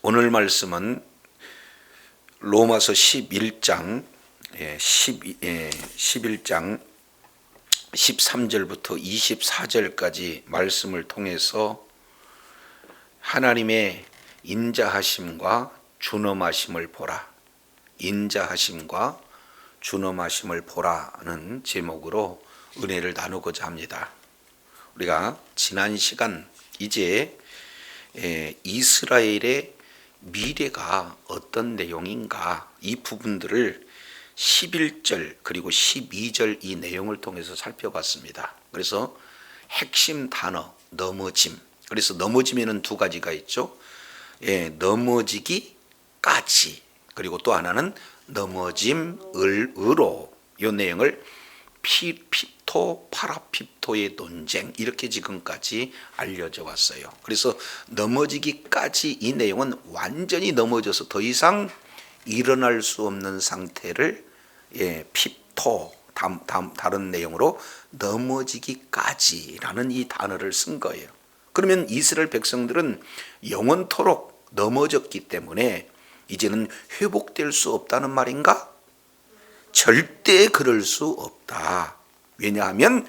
오늘 말씀은 로마서 11장 11장 13절부터 24절까지 말씀을 통해서 하나님의 인자하심과 준엄하심을 보라, 인자하심과 준엄하심을 보라는 제목으로 은혜를 나누고자 합니다. 우리가 지난 시간 이제 이스라엘의 미래가 어떤 내용인가, 이 부분들을 11절 그리고 12절 이 내용을 통해서 살펴봤습니다. 그래서 핵심 단어 넘어짐, 그래서 넘어짐에는 두 가지가 있죠. 넘어지기까지, 그리고 또 하나는 넘어짐을으로, 이 내용을 피토 파라피토의 논쟁, 이렇게 지금까지 알려져 왔어요. 그래서 넘어지기까지, 이 내용은 완전히 넘어져서 더 이상 일어날 수 없는 상태를 피토, 다른 내용으로 넘어지기까지라는 이 단어를 쓴 거예요. 그러면 이스라엘 백성들은 영원토록 넘어졌기 때문에 이제는 회복될 수 없다는 말인가? 절대 그럴 수 없다. 왜냐하면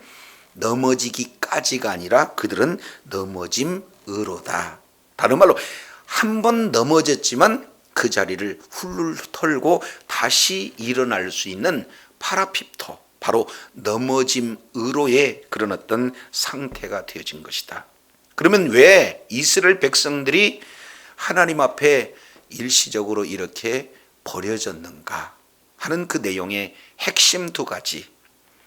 넘어지기까지가 아니라 그들은 넘어짐으로다. 다른 말로 한 번 넘어졌지만 그 자리를 훌훌 털고 다시 일어날 수 있는 파라피토, 바로 넘어짐으로의 그런 어떤 상태가 되어진 것이다. 그러면 왜 이스라엘 백성들이 하나님 앞에 일시적으로 이렇게 버려졌는가 하는 그 내용의 핵심 두 가지,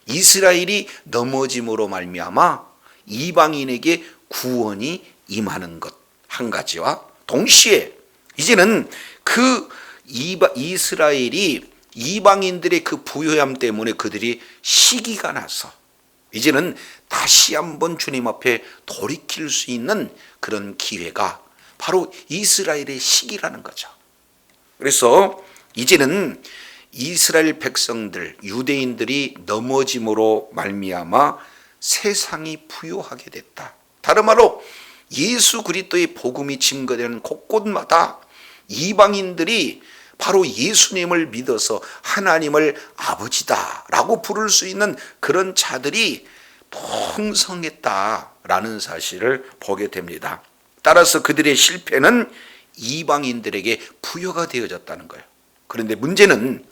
이스라엘이 넘어짐으로 말미암아 이방인에게 구원이 임하는 것 한 가지와 동시에 이제는 그 이스라엘이 이방인들의 그 부요함 때문에 그들이 시기가 나서 이제는 다시 한번 주님 앞에 돌이킬 수 있는 그런 기회가 바로 이스라엘의 시기라는 거죠. 그래서 이제는 이스라엘 백성들, 유대인들이 넘어짐으로 말미암아 세상이 부요하게 됐다. 다른 말로 예수 그리스도의 복음이 증거되는 곳곳마다 이방인들이 바로 예수님을 믿어서 하나님을 아버지다라고 부를 수 있는 그런 자들이 풍성했다라는 사실을 보게 됩니다. 따라서 그들의 실패는 이방인들에게 부여가 되어졌다는 거예요. 그런데 문제는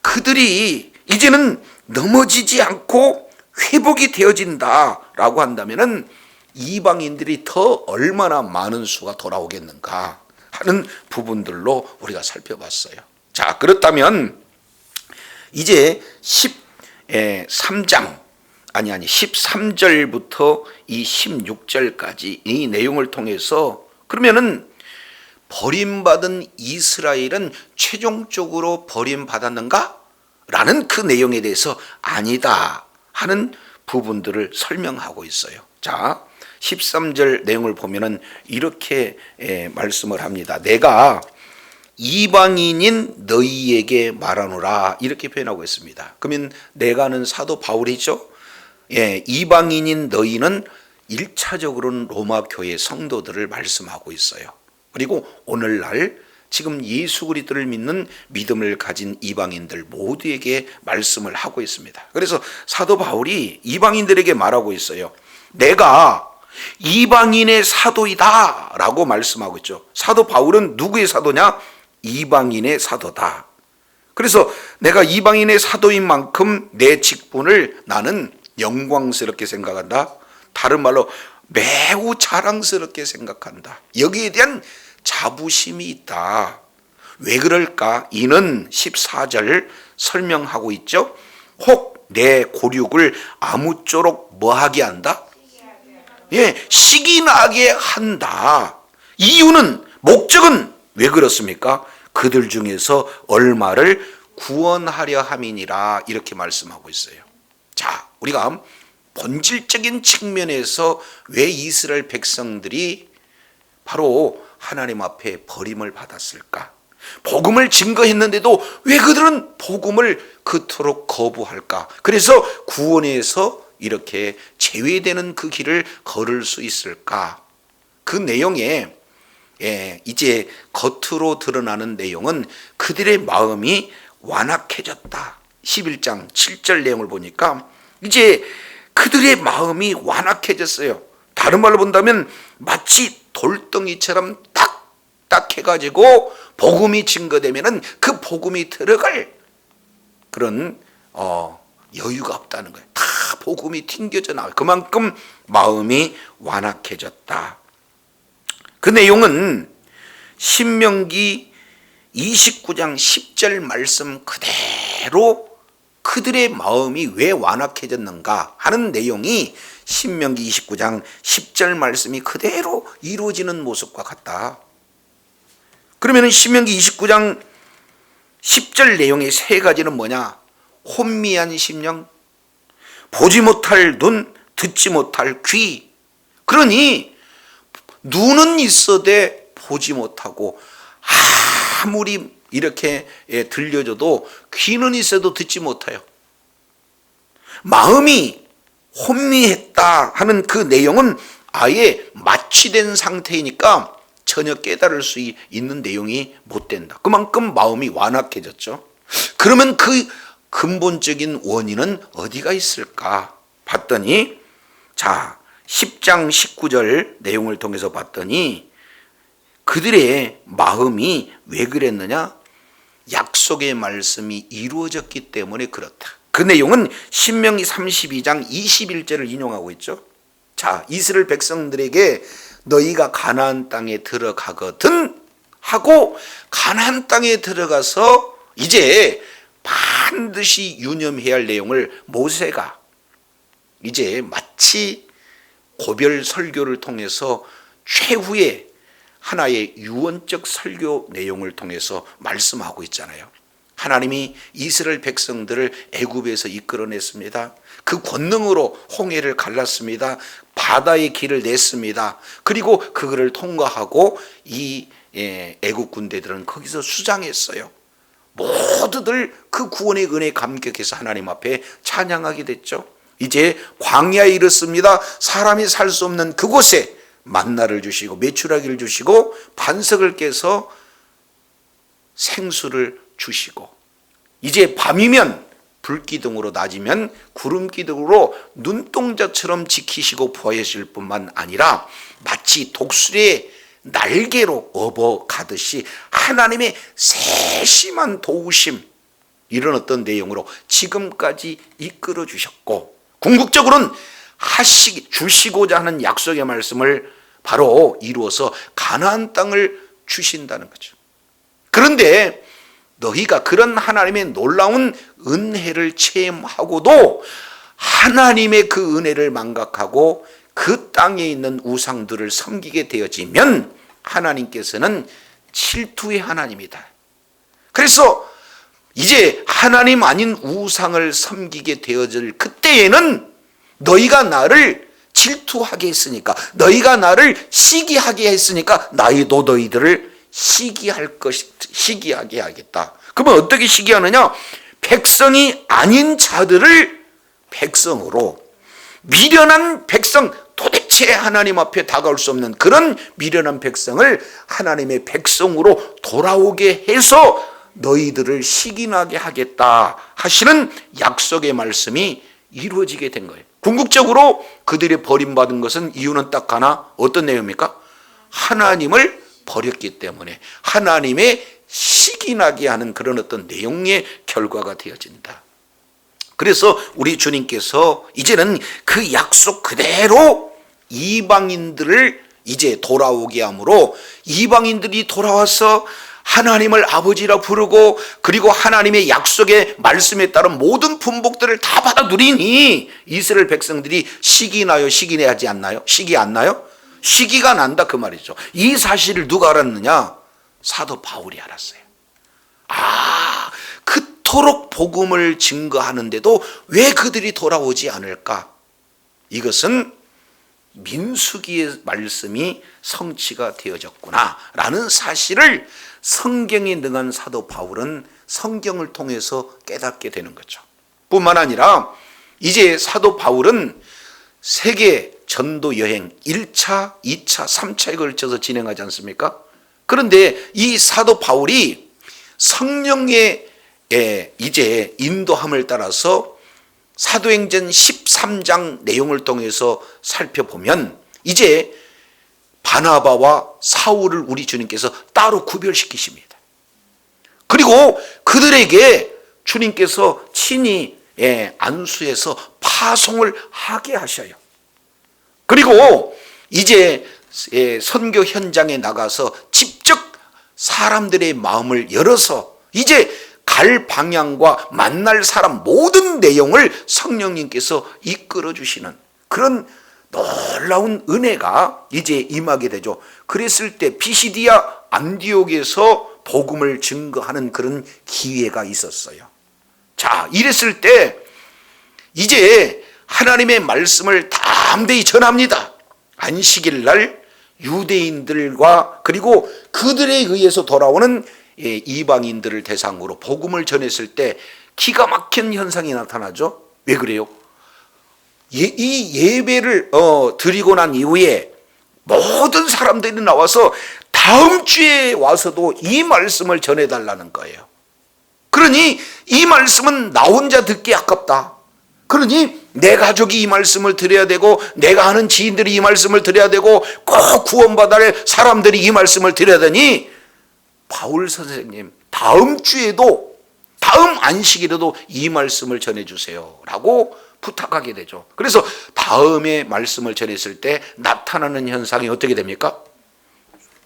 그들이 이제는 넘어지지 않고 회복이 되어진다라고 한다면은 이방인들이 더 얼마나 많은 수가 돌아오겠는가 하는 부분들로 우리가 살펴봤어요. 자, 그렇다면 이제 13절부터 이 16절까지 이 내용을 통해서 그러면은 버림받은 이스라엘은 최종적으로 버림받았는가? 라는 그 내용에 대해서 아니다 하는 부분들을 설명하고 있어요. 자, 13절 내용을 보면은 이렇게 말씀을 합니다. 내가 이방인인 너희에게 말하노라, 이렇게 표현하고 있습니다. 그러면 내가는 사도 바울이죠. 이방인인 너희는 1차적으로는 로마 교회 성도들을 말씀하고 있어요. 그리고 오늘날 지금 예수 그리스도를 믿는 믿음을 가진 이방인들 모두에게 말씀을 하고 있습니다. 그래서 사도 바울이 이방인들에게 말하고 있어요. 내가 이방인의 사도이다 라고 말씀하고 있죠. 사도 바울은 누구의 사도냐? 이방인의 사도다. 그래서 내가 이방인의 사도인 만큼 내 직분을 나는 영광스럽게 생각한다. 다른 말로 매우 자랑스럽게 생각한다. 여기에 대한 자부심이 있다. 왜 그럴까? 이는 14절 설명하고 있죠. 혹 내 고륙을 아무쪼록 뭐하게 한다? 시기 나게 한다. 이유는, 목적은 왜 그렇습니까? 그들 중에서 얼마를 구원하려 함이니라, 이렇게 말씀하고 있어요. 자, 우리가 본질적인 측면에서 왜 이스라엘 백성들이 바로 하나님 앞에 버림을 받았을까? 복음을 증거했는데도 왜 그들은 복음을 그토록 거부할까? 그래서 구원에서 이렇게 제외되는 그 길을 걸을 수 있을까? 그 내용에 이제 겉으로 드러나는 내용은 그들의 마음이 완악해졌다. 11장 7절 내용을 보니까 이제 그들의 마음이 완악해졌어요. 다른 말로 본다면 마치 돌덩이처럼 딱딱해가지고 복음이 증거되면은 그 복음이 들어갈 그런 여유가 없다는 거예요. 다 복음이 튕겨져 나와요. 그만큼 마음이 완악해졌다. 그 내용은 신명기 29장 10절 말씀 그대로 그들의 마음이 왜 완악해졌는가 하는 내용이 신명기 29장 10절 말씀이 그대로 이루어지는 모습과 같다. 그러면 신명기 29장 10절 내용의 세 가지는 뭐냐? 혼미한 심령, 보지 못할 눈, 듣지 못할 귀. 그러니 눈은 있어도 보지 못하고 아무리 이렇게 들려줘도 귀는 있어도 듣지 못해요. 마음이 혼미했다 하는 그 내용은 아예 마취된 상태이니까 전혀 깨달을 수 있는 내용이 못 된다. 그만큼 마음이 완악해졌죠. 그러면 그 근본적인 원인은 어디가 있을까 봤더니, 자 10장 19절 내용을 통해서 봤더니 그들의 마음이 왜 그랬느냐? 약속의 말씀이 이루어졌기 때문에 그렇다. 그 내용은 신명기 32장 21절을 인용하고 있죠. 자, 이스라엘 백성들에게 너희가 가나안 땅에 들어가거든 하고 가나안 땅에 들어가서 이제 반드시 유념해야 할 내용을 모세가 이제 마치 고별 설교를 통해서 최후의 하나의 유언적 설교 내용을 통해서 말씀하고 있잖아요. 하나님이 이스라엘 백성들을 애굽에서 이끌어냈습니다. 그 권능으로 홍해를 갈랐습니다. 바다의 길을 냈습니다. 그리고 그거를 통과하고 이 애굽 군대들은 거기서 수장했어요. 모두들 그 구원의 은혜에 감격해서 하나님 앞에 찬양하게 됐죠. 이제 광야에 이르렀습니다. 사람이 살 수 없는 그곳에 만나를 주시고 메추라기를 주시고 반석을 깨서 생수를 주시고, 이제 밤이면 불기둥으로, 낮이면 구름기둥으로 눈동자처럼 지키시고 보호하실 뿐만 아니라 마치 독수리의 날개로 업어 가듯이 하나님의 세심한 도우심, 이런 어떤 내용으로 지금까지 이끌어 주셨고, 궁극적으로는 주시고자 하는 약속의 말씀을 바로 이루어서 가나안 땅을 주신다는 거죠. 그런데 너희가 그런 하나님의 놀라운 은혜를 체험하고도 하나님의 그 은혜를 망각하고 그 땅에 있는 우상들을 섬기게 되어지면 하나님께서는 질투의 하나님이다. 그래서 이제 하나님 아닌 우상을 섬기게 되어질 그때에는 너희가 나를 질투하게 했으니까, 너희가 나를 시기하게 했으니까 나도 너희들을 시기하게 하겠다. 그러면 어떻게 시기하느냐? 백성이 아닌 자들을 백성으로, 미련한 백성, 도대체 하나님 앞에 다가올 수 없는 그런 미련한 백성을 하나님의 백성으로 돌아오게 해서 너희들을 시기나게 하겠다 하시는 약속의 말씀이 이루어지게 된 거예요. 궁극적으로 그들이 버림받은 것은 이유는 딱 하나, 어떤 내용입니까? 하나님을 버렸기 때문에 하나님의 시기나게 하는 그런 어떤 내용의 결과가 되어진다. 그래서 우리 주님께서 이제는 그 약속 그대로 이방인들을 이제 돌아오게 함으로, 이방인들이 돌아와서 하나님을 아버지라 부르고 그리고 하나님의 약속의 말씀에 따른 모든 분복들을 다 받아 누리니 이스라엘 백성들이 시기나요? 시기내지 않나요? 시기 안 나요? 시기가 난다 그 말이죠. 이 사실을 누가 알았느냐? 사도 바울이 알았어요. 그토록 복음을 증거하는데도 왜 그들이 돌아오지 않을까? 이것은 민수기의 말씀이 성취가 되어졌구나 라는 사실을 성경에 능한 사도 바울은 성경을 통해서 깨닫게 되는 거죠. 뿐만 아니라 이제 사도 바울은 세계 전도 여행 1차, 2차, 3차에 걸쳐서 진행하지 않습니까? 그런데 이 사도 바울이 성령의 이제 인도함을 따라서 사도행전 13장 내용을 통해서 살펴보면 이제 바나바와 사울을 우리 주님께서 따로 구별시키십니다. 그리고 그들에게 주님께서 친히 안수해서 파송을 하게 하셔요. 그리고 이제 선교 현장에 나가서 직접 사람들의 마음을 열어서 이제 갈 방향과 만날 사람 모든 내용을 성령님께서 이끌어 주시는 그런 놀라운 은혜가 이제 임하게 되죠. 그랬을 때 피시디아 안디옥에서 복음을 증거하는 그런 기회가 있었어요. 자, 이랬을 때 이제 하나님의 말씀을 담대히 전합니다. 안식일 날 유대인들과 그리고 그들에 의해서 돌아오는 이방인들을 대상으로 복음을 전했을 때 기가 막힌 현상이 나타나죠. 왜 그래요? 이 예배를 드리고 난 이후에 모든 사람들이 나와서 다음 주에 와서도 이 말씀을 전해달라는 거예요. 그러니 이 말씀은 나 혼자 듣기 아깝다. 그러니 내 가족이 이 말씀을 들어야 되고 내가 아는 지인들이 이 말씀을 들어야 되고 꼭 구원받아야 할 사람들이 이 말씀을 들어야 되니 바울 선생님 다음 주에도 다음 안식일에도 이 말씀을 전해주세요 라고 부탁하게 되죠. 그래서 다음에 말씀을 전했을 때 나타나는 현상이 어떻게 됩니까?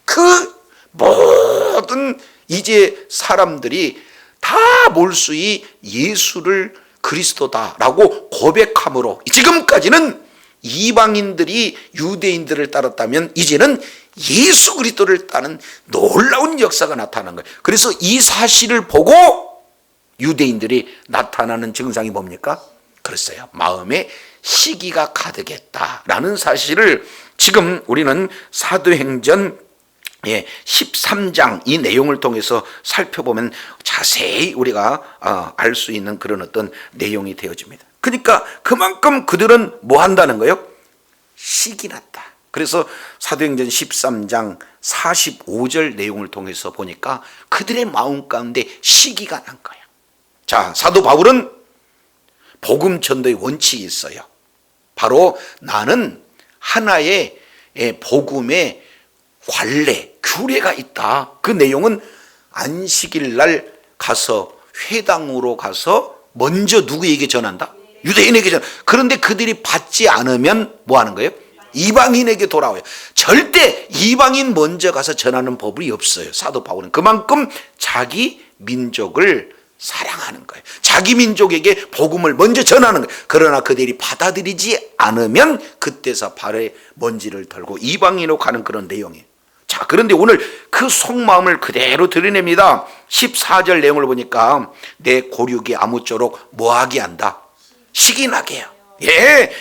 그 모든 이제 사람들이 다 몰수히 예수를 그리스도다라고 고백함으로 지금까지는 이방인들이 유대인들을 따랐다면 이제는 예수 그리스도를 따르는 놀라운 역사가 나타난 거예요. 그래서 이 사실을 보고 유대인들이 나타나는 증상이 뭡니까? 그랬어요. 마음에 시기가 가득했다라는 사실을 지금 우리는 사도행전 13장 이 내용을 통해서 살펴보면 자세히 우리가 알 수 있는 그런 어떤 내용이 되어집니다. 그러니까 그만큼 그들은 뭐 한다는 거예요? 시기 났다. 그래서 사도행전 13장 45절 내용을 통해서 보니까 그들의 마음 가운데 시기가 난 거예요. 자, 사도 바울은 복음 전도의 원칙이 있어요. 바로 나는 하나의 복음의 관례, 규례가 있다. 그 내용은 안식일 날 가서 회당으로 가서 먼저 누구에게 전한다? 유대인에게 전. 그런데 그들이 받지 않으면 뭐 하는 거예요? 이방인에게 돌아와요. 절대 이방인 먼저 가서 전하는 법이 없어요. 사도 바울은 그만큼 자기 민족을 사랑하는 거예요. 자기 민족에게 복음을 먼저 전하는 거예요. 그러나 그들이 받아들이지 않으면 그때서 발에 먼지를 털고 이방인으로 가는 그런 내용이에요. 자, 그런데 오늘 그 속마음을 그대로 드러냅니다. 14절 내용을 보니까 내 고륙이 아무쪼록 뭐하게 한다? 시기 나게 해요. 예,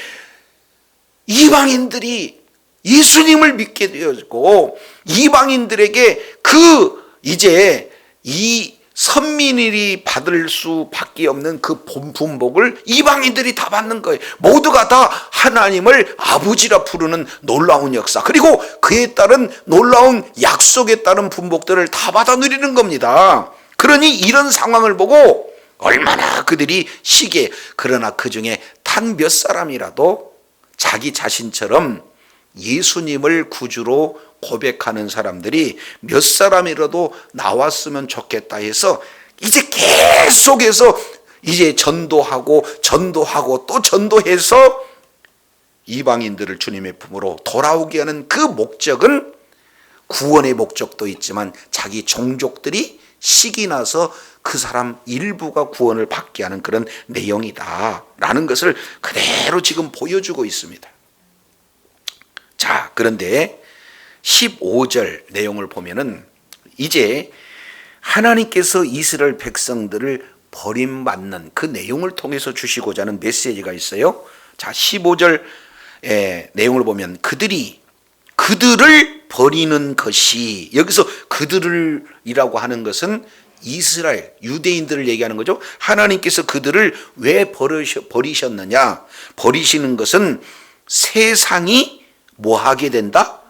이방인들이 예수님을 믿게 되었고 이방인들에게 그 이제 이 선민일이 받을 수밖에 없는 그 분복을 이방인들이 다 받는 거예요. 모두가 다 하나님을 아버지라 부르는 놀라운 역사, 그리고 그에 따른 놀라운 약속에 따른 분복들을 다 받아 누리는 겁니다. 그러니 이런 상황을 보고 얼마나 그들이 시기해. 그러나 그 중에 단 몇 사람이라도 자기 자신처럼 예수님을 구주로 고백하는 사람들이 몇 사람이라도 나왔으면 좋겠다 해서 이제 계속해서 이제 전도하고 또 전도해서 이방인들을 주님의 품으로 돌아오게 하는 그 목적은 구원의 목적도 있지만 자기 종족들이 시기 나서 그 사람 일부가 구원을 받게 하는 그런 내용이다라는 것을 그대로 지금 보여주고 있습니다. 자, 그런데 15절 내용을 보면은 이제 하나님께서 이스라엘 백성들을 버림받는 그 내용을 통해서 주시고자 하는 메시지가 있어요. 자, 15절 내용을 보면 그들을 버리는 것이, 여기서 그들이라고 하는 것은 이스라엘 유대인들을 얘기하는 거죠. 하나님께서 그들을 왜 버리셨느냐? 버리시는 것은 세상이 뭐 하게 된다?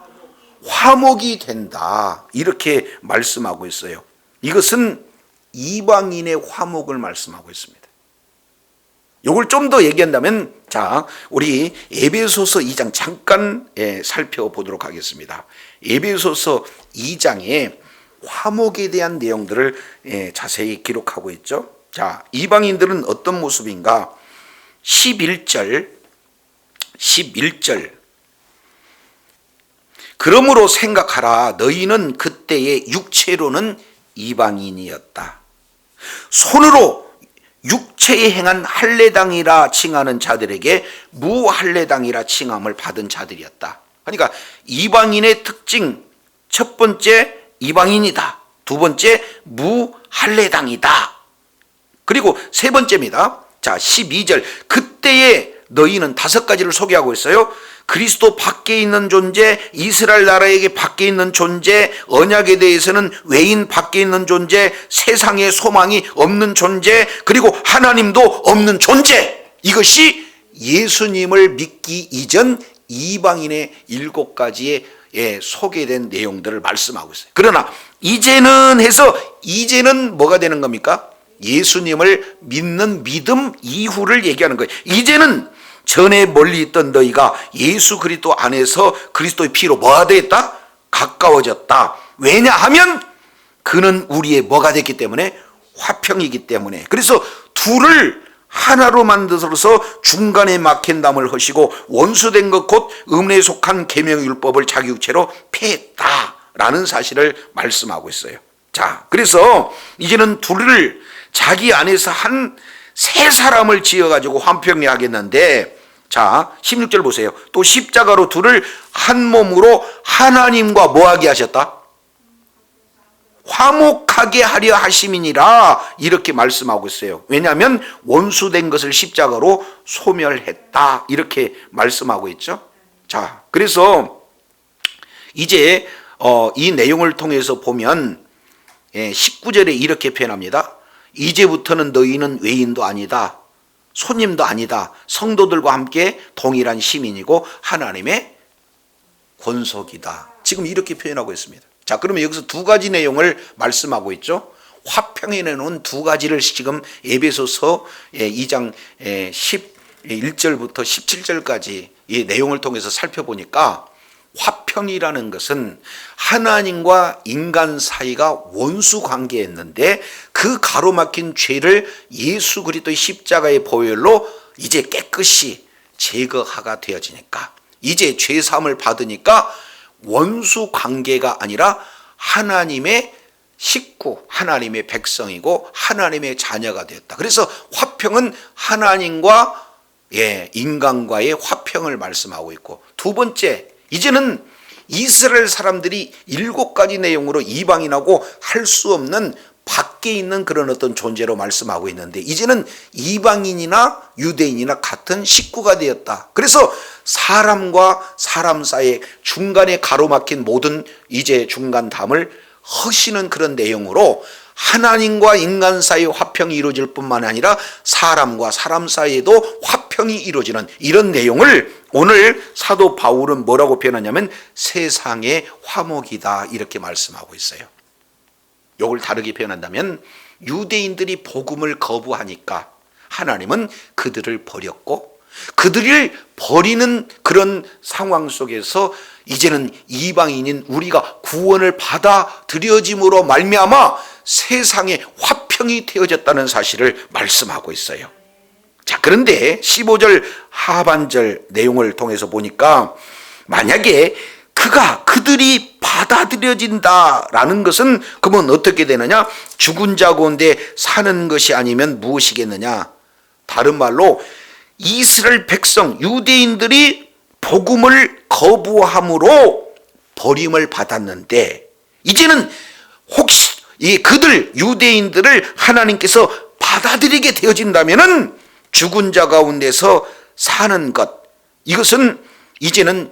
화목이 된다 이렇게 말씀하고 있어요. 이것은 이방인의 화목을 말씀하고 있습니다. 이걸 좀 더 얘기한다면, 자, 우리 에베소서 2장 잠깐 살펴보도록 하겠습니다. 에베소서 2장에 화목에 대한 내용들을 자세히 기록하고 있죠. 자, 이방인들은 어떤 모습인가? 11절 그러므로 생각하라. 너희는 그때의 육체로는 이방인이었다. 손으로 육체에 행한 할례당이라 칭하는 자들에게 무할례당이라 칭함을 받은 자들이었다. 그러니까 이방인의 특징, 첫 번째 이방인이다. 두 번째 무할례당이다. 그리고 세 번째입니다. 자, 12절 그때에 너희는 다섯 가지를 소개하고 있어요. 그리스도 밖에 있는 존재, 이스라엘 나라에게 밖에 있는 존재, 언약에 대해서는 외인 밖에 있는 존재, 세상에 소망이 없는 존재, 그리고 하나님도 없는 존재. 이것이 예수님을 믿기 이전 이방인의 7가지의 소개된 내용들을 말씀하고 있어요. 그러나 이제는 뭐가 되는 겁니까? 예수님을 믿는 믿음 이후를 얘기하는 거예요. 이제는 전에 멀리 있던 너희가 예수 그리스도 안에서 그리스도의 피로 뭐가 되었다? 가까워졌다. 왜냐하면 그는 우리의 뭐가 됐기 때문에? 화평이기 때문에. 그래서 둘을 하나로 만들어서 중간에 막힌 담을 허시고 원수된 것 곧 음내에 속한 계명율법을 자기 육체로 폐했다라는 사실을 말씀하고 있어요. 자, 그래서 이제는 둘을 자기 안에서 한 세 사람을 지어가지고 화평히 하겠는데, 자 16절 보세요. 또 십자가로 둘을 한 몸으로 하나님과 뭐하게 하셨다? 화목하게 하려 하심이니라 이렇게 말씀하고 있어요. 왜냐하면 원수된 것을 십자가로 소멸했다 이렇게 말씀하고 있죠. 자, 그래서 이제 이 내용을 통해서 보면 19절에 이렇게 표현합니다. 이제부터는 너희는 외인도 아니다, 손님도 아니다, 성도들과 함께 동일한 시민이고 하나님의 권속이다. 지금 이렇게 표현하고 있습니다. 자, 그러면 여기서 두 가지 내용을 말씀하고 있죠. 화평에 내놓은 두 가지를 지금 에베소서 2장 11절부터 17절까지 이 내용을 통해서 살펴보니까, 화평이라는 것은 하나님과 인간 사이가 원수 관계였는데 그 가로막힌 죄를 예수 그리스도의 십자가의 보혈로 이제 깨끗이 제거하가 되어지니까, 이제 죄 사함을 받으니까 원수 관계가 아니라 하나님의 식구, 하나님의 백성이고 하나님의 자녀가 되었다. 그래서 화평은 하나님과 인간과의 화평을 말씀하고 있고, 두 번째, 이제는 이스라엘 사람들이 7가지 내용으로 이방인하고 할 수 없는 밖에 있는 그런 어떤 존재로 말씀하고 있는데, 이제는 이방인이나 유대인이나 같은 식구가 되었다. 그래서 사람과 사람 사이에 중간에 가로막힌 모든 이제 중간 담을 허시는 그런 내용으로 하나님과 인간 사이의 화평이 이루어질 뿐만 아니라 사람과 사람 사이에도 화평이 이루어지는 이런 내용을 오늘 사도 바울은 뭐라고 표현하냐면 세상의 화목이다 이렇게 말씀하고 있어요. 이걸 다르게 표현한다면 유대인들이 복음을 거부하니까 하나님은 그들을 버렸고, 그들을 버리는 그런 상황 속에서 이제는 이방인인 우리가 구원을 받아들여짐으로 말미암아 세상에 화평이 되어졌다는 사실을 말씀하고 있어요. 자, 그런데 15절 하반절 내용을 통해서 보니까, 만약에 그들이 받아들여진다라는 것은 그러면 어떻게 되느냐? 죽은 자 가운데 사는 것이 아니면 무엇이겠느냐? 다른 말로 이스라엘 백성 유대인들이 복음을 거부함으로 버림을 받았는데, 이제는 혹시 그들 유대인들을 하나님께서 받아들이게 되어진다면은 죽은 자 가운데서 사는 것, 이것은 이제는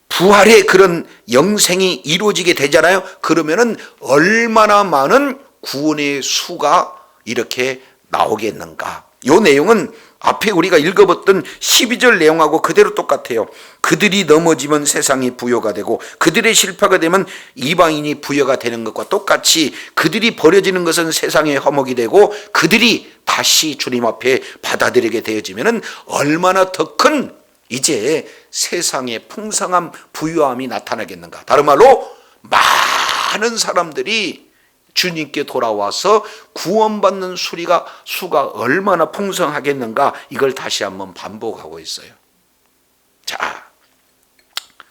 부활의 그런 영생이 이루어지게 되잖아요. 그러면은 얼마나 많은 구원의 수가 이렇게 나오겠는가? 이 내용은 앞에 우리가 읽어봤던 12절 내용하고 그대로 똑같아요. 그들이 넘어지면 세상이 부요가 되고 그들의 실패가 되면 이방인이 부요가 되는 것과 똑같이 그들이 버려지는 것은 세상의 허목이 되고 그들이 다시 주님 앞에 받아들이게 되어지면 얼마나 더 큰 이제 세상의 풍성한 부유함이 나타나겠는가. 다른 말로 많은 사람들이 주님께 돌아와서 구원받는 수가 얼마나 풍성하겠는가, 이걸 다시 한번 반복하고 있어요. 자,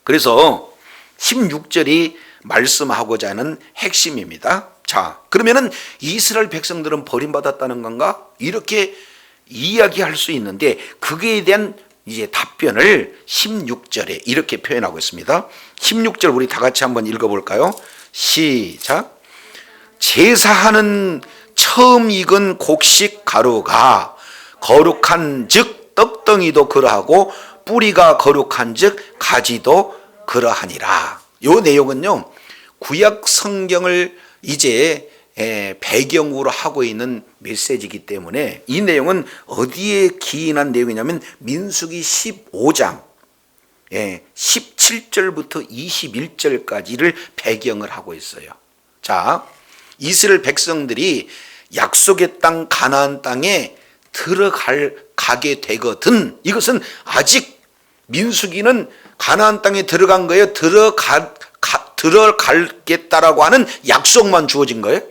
그래서 16절이 말씀하고자 하는 핵심입니다. 자, 그러면은 이스라엘 백성들은 버림받았다는 건가? 이렇게 이야기할 수 있는데 그에 대한 이제 답변을 16절에 이렇게 표현하고 있습니다. 16절 우리 다 같이 한번 읽어볼까요? 시작. 제사하는 처음 익은 곡식 가루가 거룩한 즉 떡덩이도 그러하고 뿌리가 거룩한 즉 가지도 그러하니라. 이 내용은요, 구약 성경을 이제 배경으로 하고 있는 메시지이기 때문에 이 내용은 어디에 기인한 내용이냐면 민수기 15장 17절부터 21절까지를 배경을 하고 있어요. 자, 이스라엘 백성들이 약속의 땅 가나안 땅에 가게 되거든. 이것은 아직 민수기는 가나안 땅에 들어간 거예요. 들어가겠다라고 하는 약속만 주어진 거예요.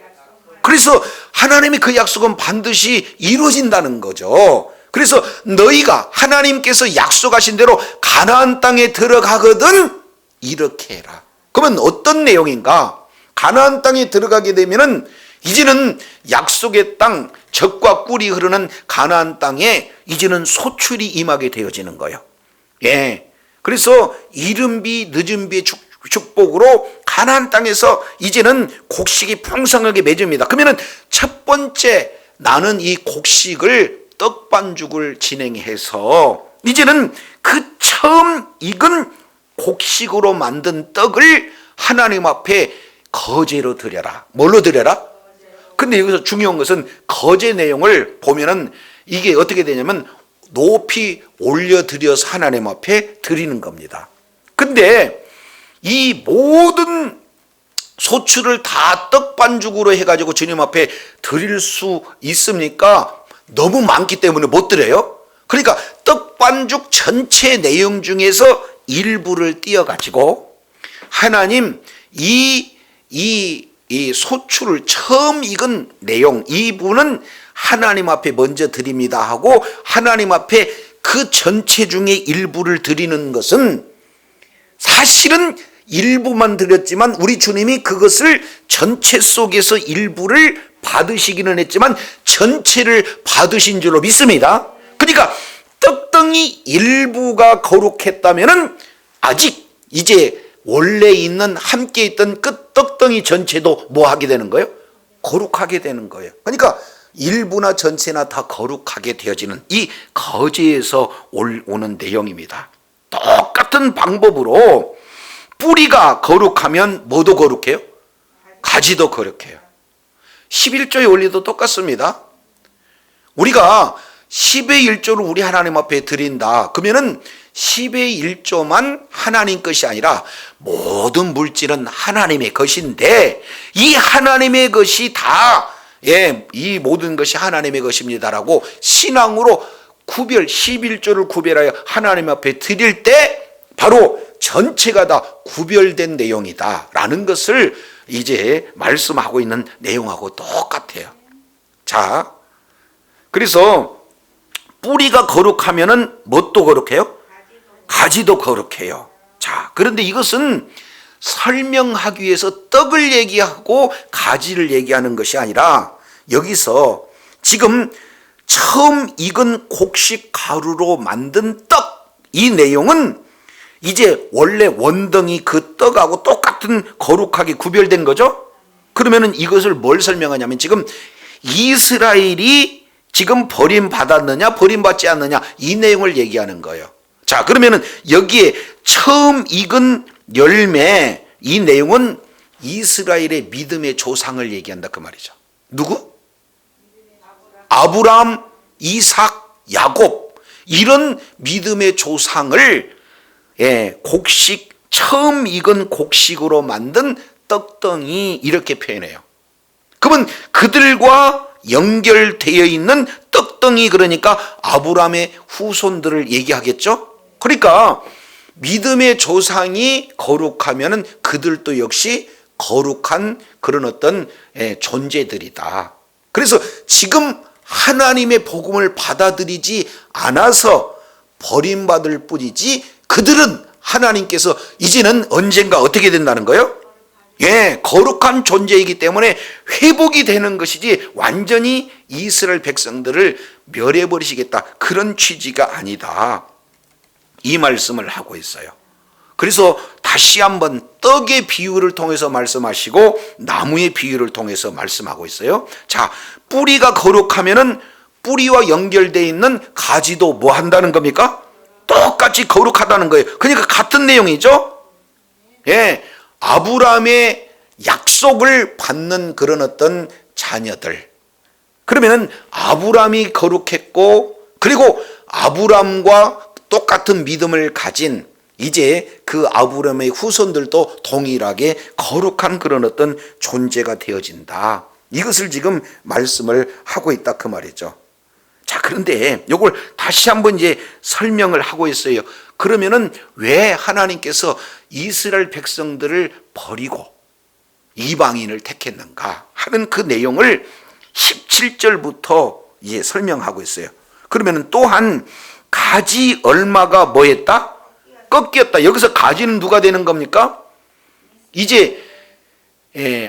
그래서 하나님의 그 약속은 반드시 이루어진다는 거죠. 그래서 너희가 하나님께서 약속하신 대로 가나안 땅에 들어가거든 이렇게 해라. 그러면 어떤 내용인가? 가나안 땅에 들어가게 되면은 이제는 약속의 땅, 젖과 꿀이 흐르는 가나안 땅에 이제는 소출이 임하게 되어지는 거예요. 그래서 이른 비 늦은 비의 축복으로 가나안 땅에서 이제는 곡식이 풍성하게 맺습니다. 그러면은 첫 번째 나는 이 곡식을 떡반죽을 진행해서 이제는 그 처음 익은 곡식으로 만든 떡을 하나님 앞에 거제로 드려라. 뭘로 드려라? 근데 여기서 중요한 것은 거제 내용을 보면은 이게 어떻게 되냐면 높이 올려드려서 하나님 앞에 드리는 겁니다. 근데 이 모든 소출을 다 떡반죽으로 해가지고 주님 앞에 드릴 수 있습니까? 너무 많기 때문에 못 드려요. 그러니까 떡반죽 전체 내용 중에서 일부를 띄어가지고 하나님 이 소출을 처음 익은 내용 이 부분은 하나님 앞에 먼저 드립니다 하고 하나님 앞에 그 전체 중에 일부를 드리는 것은 사실은 일부만 드렸지만 우리 주님이 그것을 전체 속에서 일부를 받으시기는 했지만 전체를 받으신 줄로 믿습니다. 그러니까 떡덩이 일부가 거룩했다면은 아직 이제 원래 있는 함께 있던 끝 떡덩이 전체도 뭐 하게 되는 거예요? 거룩하게 되는 거예요. 그러니까 일부나 전체나 다 거룩하게 되어지는 이 거제에서 오는 내용입니다. 똑같은 방법으로 뿌리가 거룩하면 뭐도 거룩해요? 가지도 거룩해요. 11조의 원리도 똑같습니다. 우리가 10의 1조를 우리 하나님 앞에 드린다. 그러면은 10의 1조만 하나님 것이 아니라 모든 물질은 하나님의 것인데 이 하나님의 것이 다 이 모든 것이 하나님의 것입니다라고 신앙으로 11조를 구별하여 하나님 앞에 드릴 때 바로 전체가 다 구별된 내용이다라는 것을 이제 말씀하고 있는 내용하고 똑같아요. 자, 그래서 뿌리가 거룩하면은 뭣도 거룩해요? 가지도 거룩해요. 자, 그런데 이것은 설명하기 위해서 떡을 얘기하고 가지를 얘기하는 것이 아니라 여기서 지금 처음 익은 곡식 가루로 만든 떡, 이 내용은 이제 원래 원덩이 그 떡하고 똑같은 거룩하게 구별된 거죠. 그러면은 이것을 뭘 설명하냐면 지금 이스라엘이 지금 버림받았느냐 버림받지 않느냐 이 내용을 얘기하는 거예요. 자, 그러면은 여기에 처음 익은 열매 이 내용은 이스라엘의 믿음의 조상을 얘기한다 그 말이죠. 누구? 아브라함, 이삭, 야곱, 이런 믿음의 조상을 곡식, 처음 익은 곡식으로 만든 떡덩이, 이렇게 표현해요. 그러면 그들과 연결되어 있는 떡덩이, 그러니까 아브라함의 후손들을 얘기하겠죠. 그러니까 믿음의 조상이 거룩하면은 그들도 역시 거룩한 그런 어떤 존재들이다. 그래서 지금 하나님의 복음을 받아들이지 않아서 버림받을 뿐이지, 그들은 하나님께서 이제는 언젠가 어떻게 된다는 거예요? 거룩한 존재이기 때문에 회복이 되는 것이지 완전히 이스라엘 백성들을 멸해버리시겠다, 그런 취지가 아니다, 이 말씀을 하고 있어요. 그래서 다시 한번 떡의 비유를 통해서 말씀하시고 나무의 비유를 통해서 말씀하고 있어요. 자, 뿌리가 거룩하면은 뿌리와 연결되어 있는 가지도 뭐 한다는 겁니까? 똑같이 거룩하다는 거예요. 그러니까 같은 내용이죠. 아브라함의 약속을 받는 그런 어떤 자녀들. 그러면은 아브라함이 거룩했고, 그리고 아브라함과 똑같은 믿음을 가진 이제 그 아브라함의 후손들도 동일하게 거룩한 그런 어떤 존재가 되어진다. 이것을 지금 말씀을 하고 있다, 그 말이죠. 자, 그런데 이걸 다시 한번 이제 설명을 하고 있어요. 그러면은 왜 하나님께서 이스라엘 백성들을 버리고 이방인을 택했는가 하는 그 내용을 17절부터 이제 설명하고 있어요. 그러면은 또한 가지 얼마가 뭐 했다? 꺾였다. 여기서 가지는 누가 되는 겁니까? 이제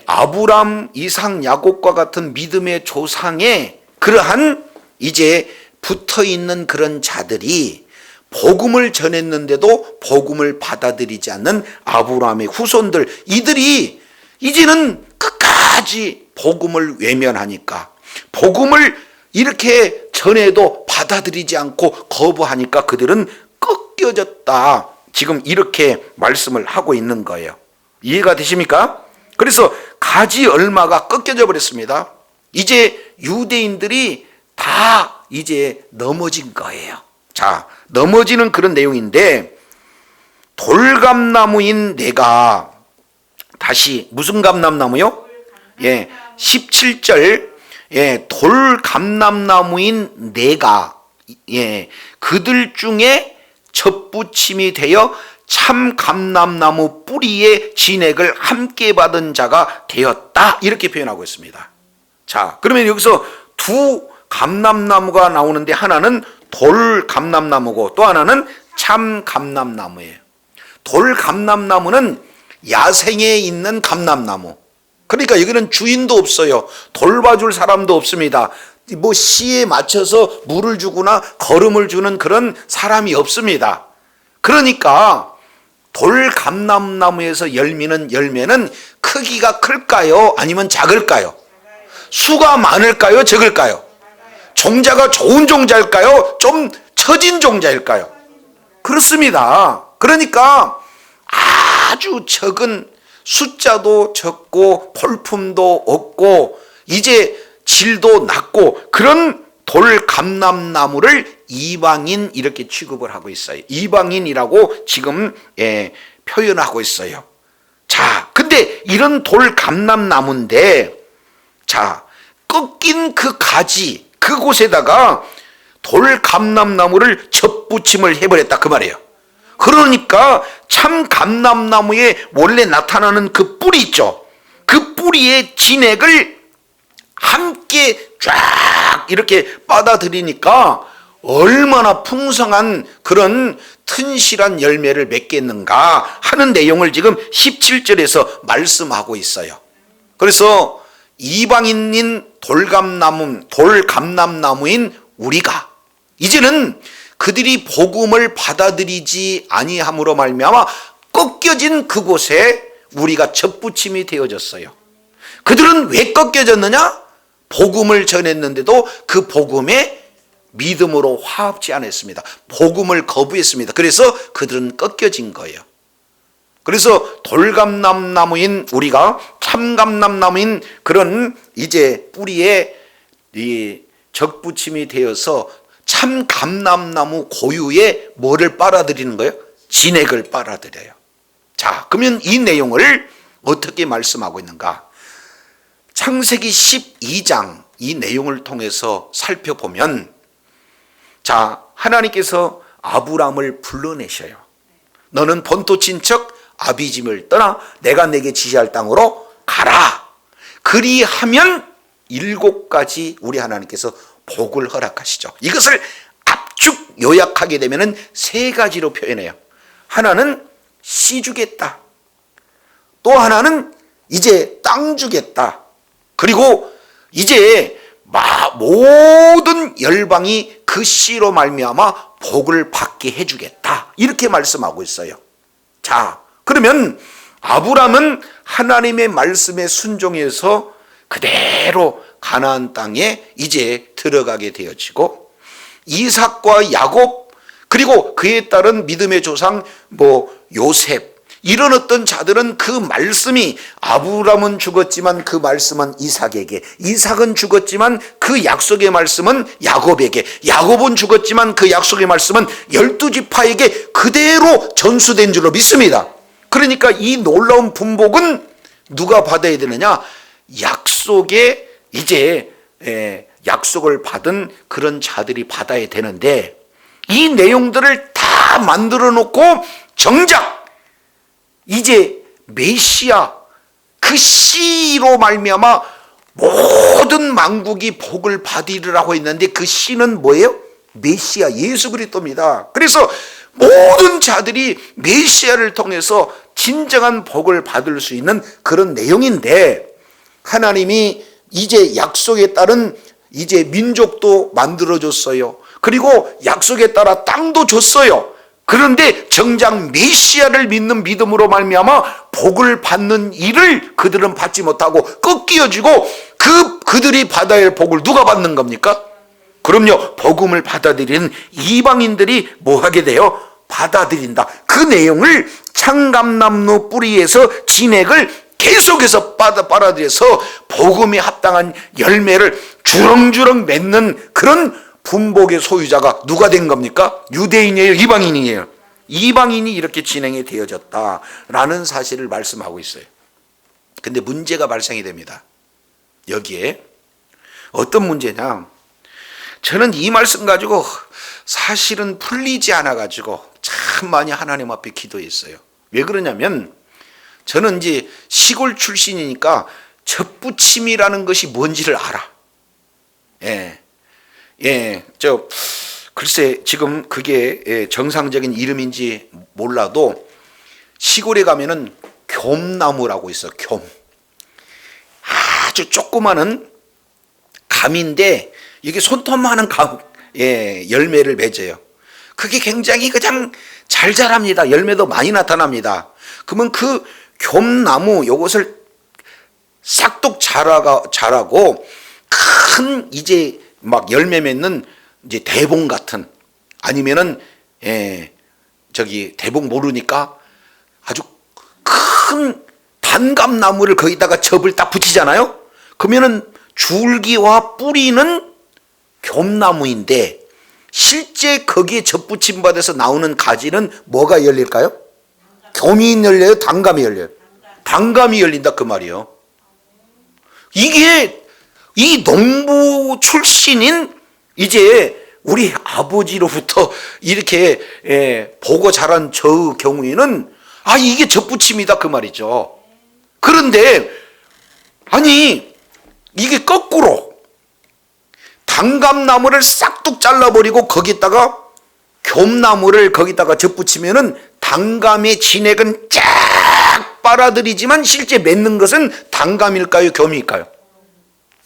아브람, 이삭, 야곱과 같은 믿음의 조상에 그러한 이제 붙어 있는 그런 자들이 복음을 전했는데도 복음을 받아들이지 않는 아브라함의 후손들, 이들이 이제는 끝까지 복음을 외면하니까, 복음을 이렇게 전해도 받아들이지 않고 거부하니까 그들은 꺾여졌다, 지금 이렇게 말씀을 하고 있는 거예요. 이해가 되십니까? 그래서 가지 얼마가 꺾여져 버렸습니다. 이제 유대인들이 다 이제 넘어진 거예요. 자, 넘어지는 그런 내용인데, 돌감나무인 내가, 다시 무슨 감람나무요? 17절, 돌감람나무인 내가, 그들 중에 접붙임이 되어 참 감람나무 뿌리의 진액을 함께 받은 자가 되었다, 이렇게 표현하고 있습니다. 자, 그러면 여기서 두 감람나무가 나오는데, 하나는 돌 감람나무고 또 하나는 참 감람나무예요. 돌 감람나무는 야생에 있는 감람나무. 그러니까 여기는 주인도 없어요. 돌봐줄 사람도 없습니다. 뭐 씨에 맞춰서 물을 주거나 거름을 주는 그런 사람이 없습니다. 그러니까 돌 감람나무에서 열리는 열매는 크기가 클까요? 아니면 작을까요? 수가 많을까요? 적을까요? 종자가 좋은 종자일까요? 좀 처진 종자일까요? 그렇습니다. 그러니까 아주 적은, 숫자도 적고 볼품도 없고 이제 질도 낮고 그런 돌 감람나무를 이방인, 이렇게 취급을 하고 있어요. 이방인이라고 지금 표현하고 있어요. 자, 근데 이런 돌 감람나무인데, 자, 꺾인 그 가지, 그곳에다가 돌 감람나무를 접붙임을 해버렸다, 그 말이에요. 그러니까 참 감람나무에 원래 나타나는 그 뿌리 있죠. 그 뿌리의 진액을 함께 쫙 이렇게 빨아들이니까 얼마나 풍성한 그런 튼실한 열매를 맺겠는가 하는 내용을 지금 17절에서 말씀하고 있어요. 그래서 이방인인 돌감람나무인 우리가 이제는 그들이 복음을 받아들이지 아니함으로 말미암아 꺾여진 그곳에 우리가 접붙임이 되어졌어요. 그들은 왜 꺾여졌느냐? 복음을 전했는데도 그 복음에 믿음으로 화합지 않았습니다. 복음을 거부했습니다. 그래서 그들은 꺾여진 거예요. 그래서 돌감람나무인 우리가 참감람나무인 그런 이제 뿌리에 이 접붙임이 되어서 참 감람나무 고유에 뭐를 빨아들이는 거예요? 진액을 빨아들여요. 자, 그러면 이 내용을 어떻게 말씀하고 있는가? 창세기 12장 이 내용을 통해서 살펴보면, 자, 하나님께서 아브람을 불러내셔요. 너는 본토 친척 아비집을 떠나 내가 내게 지시할 땅으로 가라. 그리하면 7가지 우리 하나님께서 복을 허락하시죠. 이것을 압축 요약하게 되면 3가지로 표현해요. 하나는 씨 주겠다. 또 하나는 이제 땅 주겠다. 그리고 이제 모든 열방이 그 씨로 말미암아 복을 받게 해주겠다. 이렇게 말씀하고 있어요. 자, 그러면 아브람은 하나님의 말씀에 순종해서 그대로 가나안 땅에 이제 들어가게 되어지고, 이삭과 야곱 그리고 그에 따른 믿음의 조상 요셉, 이런 어떤 자들은 그 말씀이, 아브람은 죽었지만 그 말씀은 이삭에게, 이삭은 죽었지만 그 약속의 말씀은 야곱에게, 야곱은 죽었지만 그 약속의 말씀은 12지파에게 그대로 전수된 줄로 믿습니다. 그러니까 이 놀라운 분복은 누가 받아야 되느냐? 약속의 이제 약속을 받은 그런 자들이 받아야 되는데, 이 내용들을 다 만들어 놓고 정작 이제 메시아 그 씨로 말미암아 모든 만국이 복을 받으리라고 했는데, 그 씨는 뭐예요? 메시아 예수 그리스도입니다. 그래서 모든 자들이 메시아를 통해서 진정한 복을 받을 수 있는 그런 내용인데, 하나님이 이제 약속에 따른 이제 민족도 만들어줬어요. 그리고 약속에 따라 땅도 줬어요. 그런데 정작 메시아를 믿는 믿음으로 말미암아 복을 받는 일을 그들은 받지 못하고 꺾여지고, 그들이 받아야 할 복을 누가 받는 겁니까? 그럼요, 복음을 받아들이는 이방인들이 뭐 하게 돼요? 받아들인다. 그 내용을 창감나무 뿌리에서 진액을 계속해서 빨아들여서 복음에 합당한 열매를 주렁주렁 맺는 그런 분복의 소유자가 누가 된 겁니까? 유대인이에요? 이방인이에요? 이방인이 이렇게 진행이 되어졌다라는 사실을 말씀하고 있어요. 근데 문제가 발생이 됩니다. 여기에 어떤 문제냐? 저는 이 말씀 가지고 사실은 풀리지 않아 가지고 참 많이 하나님 앞에 기도했어요. 왜 그러냐면, 저는 이제 시골 출신이니까 접붙임이라는 것이 뭔지를 알아. 글쎄 지금 그게 정상적인 이름인지 몰라도 시골에 가면은 쫌나무라고 있어. 쫌. 아주 조그마한 감인데 이게 손톱만한 감, 열매를 맺어요. 그게 굉장히 그냥 잘 자랍니다. 열매도 많이 나타납니다. 그러면 그 쫌나무 요것을 싹둑 자라고 큰 이제 막 열매 맺는 이제 대봉 같은, 아니면은 대봉 모르니까 아주 큰 단감나무를 거기다가 접을 딱 붙이잖아요. 그러면은 줄기와 뿌리는 쫌나무인데 실제 거기에 접붙임 받아서 나오는 가지는 뭐가 열릴까요? 쫌이 열려요? 단감이 열려요? 단감이 열린다 그 말이에요. 이게 이 농부 출신인 이제 우리 아버지로부터 이렇게 보고 자란 저 경우에는 이게 접붙임이다 그 말이죠. 그런데 아니 이게 거꾸로 단감나무를 싹둑 잘라버리고 거기다가 쫌나무를 거기다가 접붙이면은 단감의 진액은 쫙 빨아들이지만 실제 맺는 것은 단감일까요? 쫌일까요?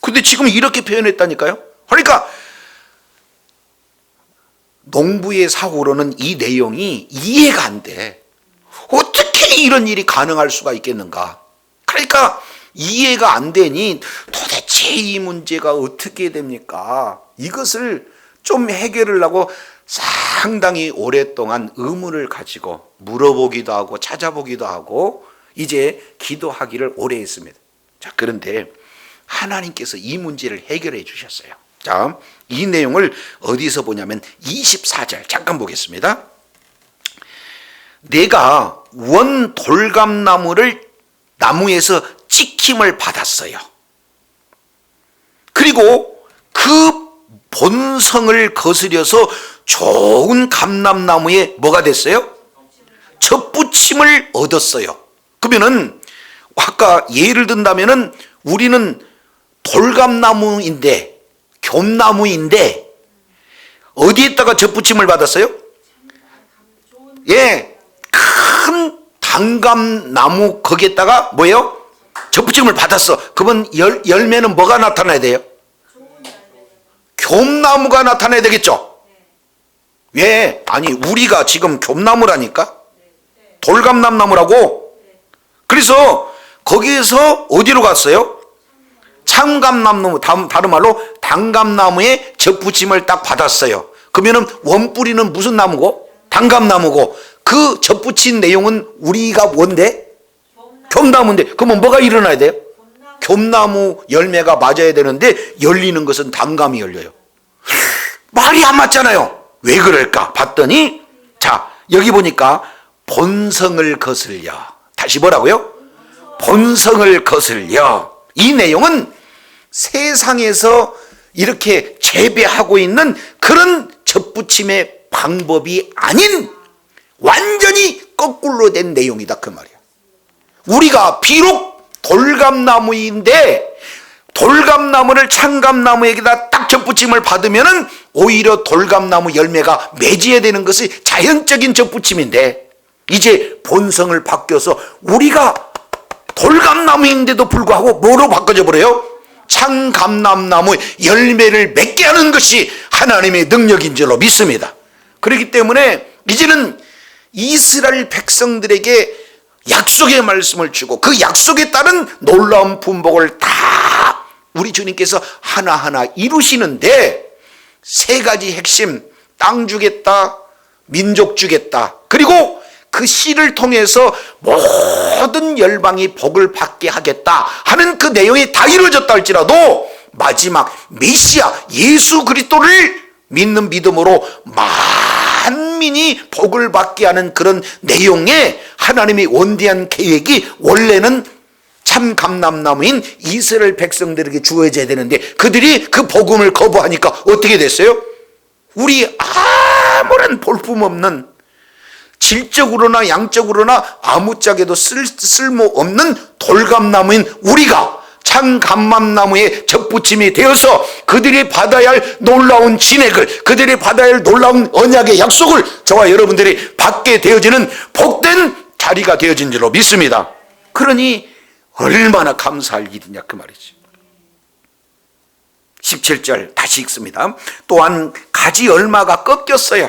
근데 지금 이렇게 표현했다니까요. 그러니까 농부의 사고로는 이 내용이 이해가 안 돼. 어떻게 이런 일이 가능할 수가 있겠는가? 그러니까 이해가 안 되니 도대체 이 문제가 어떻게 됩니까? 이것을 좀 해결을 하고 상당히 오랫동안 의문을 가지고 물어보기도 하고 찾아보기도 하고 이제 기도하기를 오래 했습니다. 자, 그런데 하나님께서 이 문제를 해결해 주셨어요. 자, 이 내용을 어디서 보냐면 24절 잠깐 보겠습니다. 내가 원 돌감나무를 나무에서 찍힘을 받았어요. 그리고 그 본성을 거스려서 좋은 감람나무에 뭐가 됐어요? 접붙임을 얻었어요. 그러면은 아까 예를 든다면은 우리는 돌감나무인데 겹나무인데 어디에다가 접붙임을 받았어요? 예, 큰 단감나무 거기에다가 뭐예요? 접붙임을 받았어. 그러면 열매는 뭐가 나타나야 돼요? 겹나무가 나타나야 되겠죠? 왜? 아니 우리가 지금 겹나무라니까? 돌감나무라고? 그래서 거기에서 어디로 갔어요? 참감나무, 다른 말로 단감나무에 접붙임을 딱 받았어요. 그러면은 원뿌리는 무슨 나무고? 단감나무고, 그 접붙인 내용은 우리가 뭔데? 겹나무인데, 그러면 뭐가 일어나야 돼요? 겹나무 열매가 맞아야 되는데 열리는 것은 단감이 열려요. 말이 안 맞잖아요. 왜 그럴까 봤더니, 자 여기 보니까 본성을 거슬려. 다시 뭐라고요? 본성을 거슬려. 이 내용은 세상에서 이렇게 재배하고 있는 그런 접붙임의 방법이 아닌 완전히 거꾸로 된 내용이다 그 말이야. 우리가 비록 돌감나무인데 돌감나무를 참감나무에게다 딱 접붙임을 받으면은 오히려 돌감나무 열매가 맺어야 되는 것이 자연적인 접붙임인데, 이제 본성을 바뀌어서 우리가 돌감나무인데도 불구하고 뭐로 바꿔져 버려요? 참감람나무 열매를 맺게 하는 것이 하나님의 능력인 줄로 믿습니다. 그렇기 때문에 이제는 이스라엘 백성들에게 약속의 말씀을 주고 그 약속에 따른 놀라운 분복을 다 우리 주님께서 하나하나 이루시는데, 세 가지 핵심, 땅 주겠다, 민족 주겠다, 그리고 그 씨를 통해서 모든 열방이 복을 받게 하겠다 하는 그 내용이 다 이루어졌다 할지라도 마지막 메시아 예수 그리스도를 믿는 믿음으로 만민이 복을 받게 하는 그런 내용의 하나님의 원대한 계획이 원래는 참 감람나무인 이스라엘 백성들에게 주어져야 되는데, 그들이 그 복음을 거부하니까 어떻게 됐어요? 우리 아무런 볼품없는, 질적으로나 양적으로나 아무짝에도 쓸모없는 돌감나무인 우리가 참 감람나무의 접붙임이 되어서 그들이 받아야 할 놀라운 진액을, 그들이 받아야 할 놀라운 언약의 약속을 저와 여러분들이 받게 되어지는 복된 자리가 되어진 줄로 믿습니다. 그러니 얼마나 감사할 일이냐 그 말이지. 17절 다시 읽습니다. 또한 가지 얼마가 꺾였어요.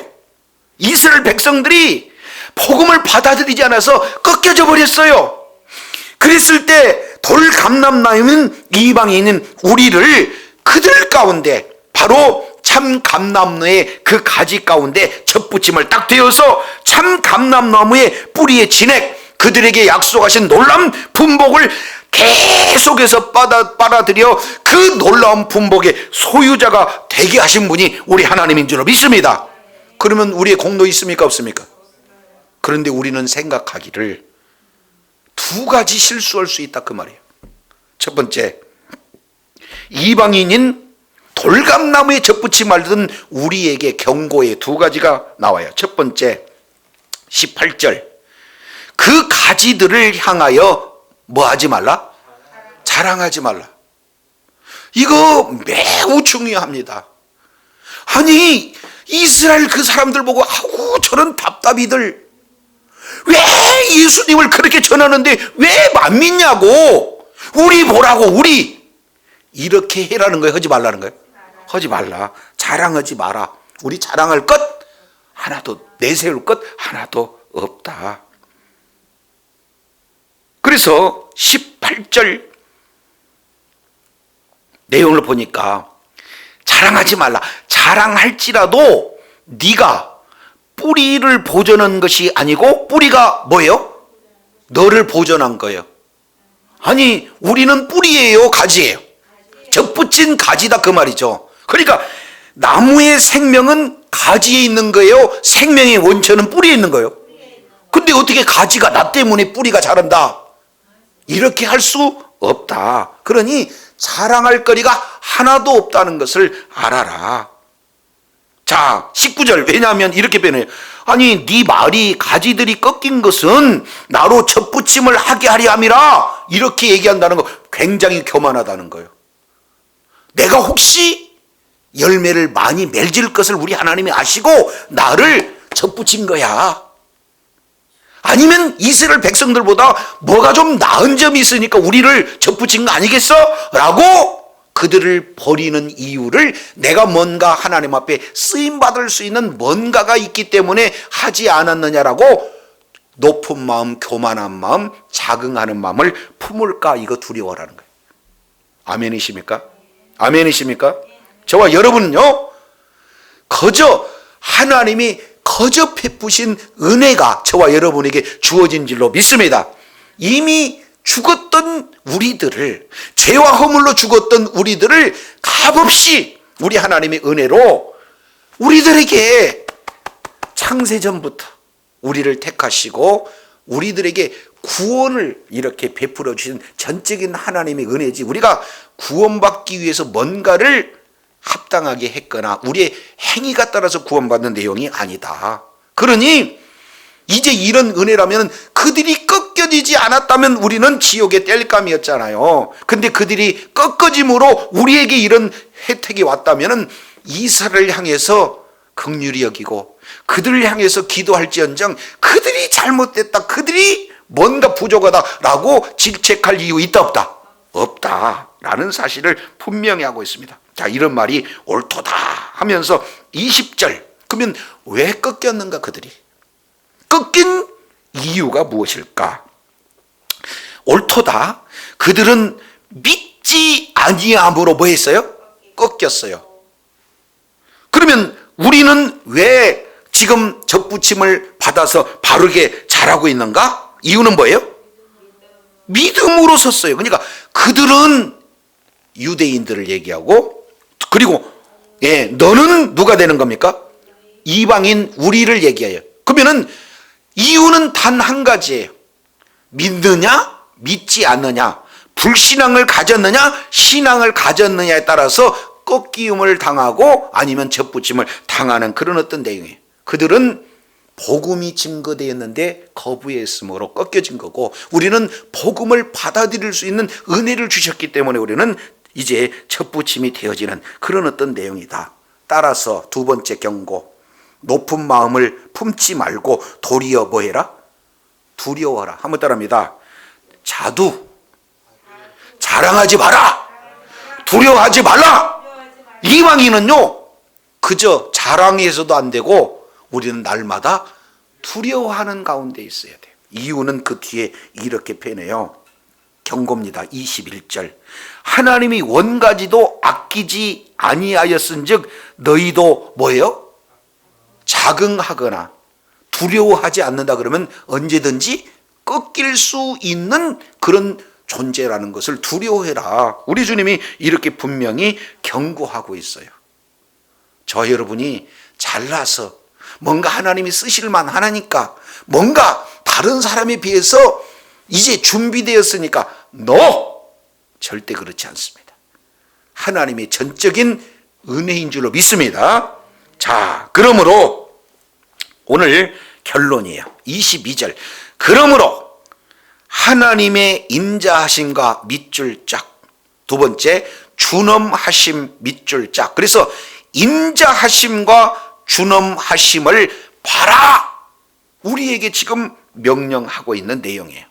이스라엘 백성들이 복음을 받아들이지 않아서 꺾여져 버렸어요. 그랬을 때 돌감람나무는 이방인인 우리를 그들 가운데, 바로 참 감람나무의 그 가지 가운데 접붙임을 딱 되어서 참 감람나무의 뿌리의 진액, 그들에게 약속하신 놀라운 분복을 계속해서 빨아들여 그 놀라운 분복의 소유자가 되게 하신 분이 우리 하나님인 줄로 믿습니다. 그러면 우리의 공로 있습니까 없습니까? 그런데 우리는 생각하기를 두 가지 실수할 수 있다 그 말이에요. 첫 번째, 이방인인 돌감나무에 접붙이 말든 우리에게 경고의 두 가지가 나와요. 첫 번째 18절, 그 가지들을 향하여 뭐 하지 말라? 자랑하지 말라. 이거 매우 중요합니다. 아니 이스라엘 그 사람들 보고 아우 저런 답답이들 왜 예수님을 그렇게 전하는데 왜 안 믿냐고, 우리 보라고, 우리 이렇게 해라는 거예요? 하지 말라는 거예요? 하지 말라. 자랑하지 마라. 우리 자랑할 것 하나도, 내세울 것 하나도 없다. 그래서 18절 내용을 보니까 자랑하지 말라. 자랑할지라도 네가 뿌리를 보존한 것이 아니고 뿌리가 뭐예요? 너를 보존한 거예요. 아니 우리는 뿌리예요, 가지예요? 접붙인 가지다 그 말이죠. 그러니까 나무의 생명은 가지에 있는 거예요? 생명의 원천은 뿌리에 있는 거예요? 근데 어떻게 가지가 나 때문에 뿌리가 자란다? 이렇게 할 수 없다. 그러니 자랑할 거리가 하나도 없다는 것을 알아라. 자, 19절. 왜냐하면 이렇게 변해요. 아니, 네 말이 가지들이 꺾인 것은 나로 젖붙임을 하게 하려 함이라. 이렇게 얘기한다는 거 굉장히 교만하다는 거예요. 내가 혹시 열매를 많이 맺을 것을 우리 하나님이 아시고 나를 젖붙인 거야. 아니면 이스라엘 백성들보다 뭐가 좀 나은 점이 있으니까 우리를 젖붙인 거 아니겠어? 라고 그들을 버리는 이유를 내가 뭔가 하나님 앞에 쓰임받을 수 있는 뭔가가 있기 때문에 하지 않았느냐라고 높은 마음, 교만한 마음, 자긍하는 마음을 품을까 이거 두려워라는 거예요. 아멘이십니까? 아멘이십니까? 저와 여러분은요, 거저 하나님이 거저 베푸신 은혜가 저와 여러분에게 주어진 줄로 믿습니다. 이미 죽었던 우리들을, 죄와 허물로 죽었던 우리들을 값없이 우리 하나님의 은혜로 우리들에게 창세전부터 우리를 택하시고 우리들에게 구원을 이렇게 베풀어 주신 전적인 하나님의 은혜지, 우리가 구원받기 위해서 뭔가를 합당하게 했거나 우리의 행위가 따라서 구원받는 내용이 아니다. 그러니 이제 이런 은혜라면 그들이 꺾여지지 않았다면 우리는 지옥의 땔감이었잖아요. 근데 그들이 꺾어짐으로 우리에게 이런 혜택이 왔다면 이스라엘을 향해서 긍휼히 여기고 그들을 향해서 기도할지언정 그들이 잘못됐다, 그들이 뭔가 부족하다라고 질책할 이유 있다 없다? 없다라는 사실을 분명히 하고 있습니다. 자, 이런 말이 옳도다 하면서 20절, 그러면 왜 꺾였는가? 그들이 꺾인 이유가 무엇일까? 옳도다, 그들은 믿지 아니함으로 뭐 했어요? 꺾였어요. 그러면 우리는 왜 지금 젖붙임을 받아서 바르게 자라고 있는가? 이유는 뭐예요? 믿음으로 섰어요. 그러니까 그들은 유대인들을 얘기하고, 그리고 너는 누가 되는 겁니까? 이방인 우리를 얘기해요. 그러면은 이유는 단 한 가지예요. 믿느냐, 믿지 않느냐, 불신앙을 가졌느냐, 신앙을 가졌느냐에 따라서 꺾임을 당하고 아니면 젖붙임을 당하는 그런 어떤 내용이에요. 그들은 복음이 증거되었는데 거부했으므로 꺾여진 거고, 우리는 복음을 받아들일 수 있는 은혜를 주셨기 때문에 우리는 이제 젖붙임이 되어지는 그런 어떤 내용이다. 따라서 두 번째 경고, 높은 마음을 품지 말고 도리어 뭐 해라? 두려워하라. 한번 따라합니다. 자두, 자랑하지 마라. 두려워하지 말라. 이방인은요, 그저 자랑해서도 안 되고 우리는 날마다 두려워하는 가운데 있어야 돼요. 이유는 그 뒤에 이렇게 표현해요. 경고입니다. 21절. 하나님이 원가지도 아끼지 아니하였은즉 너희도 뭐예요? 자긍하거나 두려워하지 않는다. 그러면 언제든지 꺾일 수 있는 그런 존재라는 것을 두려워해라. 우리 주님이 이렇게 분명히 경고하고 있어요. 저 여러분이 잘나서 뭔가 하나님이 쓰실 만하니까, 뭔가 다른 사람에 비해서 이제 준비되었으니까, 절대 그렇지 않습니다. 하나님의 전적인 은혜인 줄로 믿습니다. 자, 그러므로 오늘 결론이에요. 22절. 그러므로 하나님의 인자하심과 밑줄 짝. 두 번째, 준엄하심 밑줄 짝. 그래서 인자하심과 준엄하심을 봐라. 우리에게 지금 명령하고 있는 내용이에요.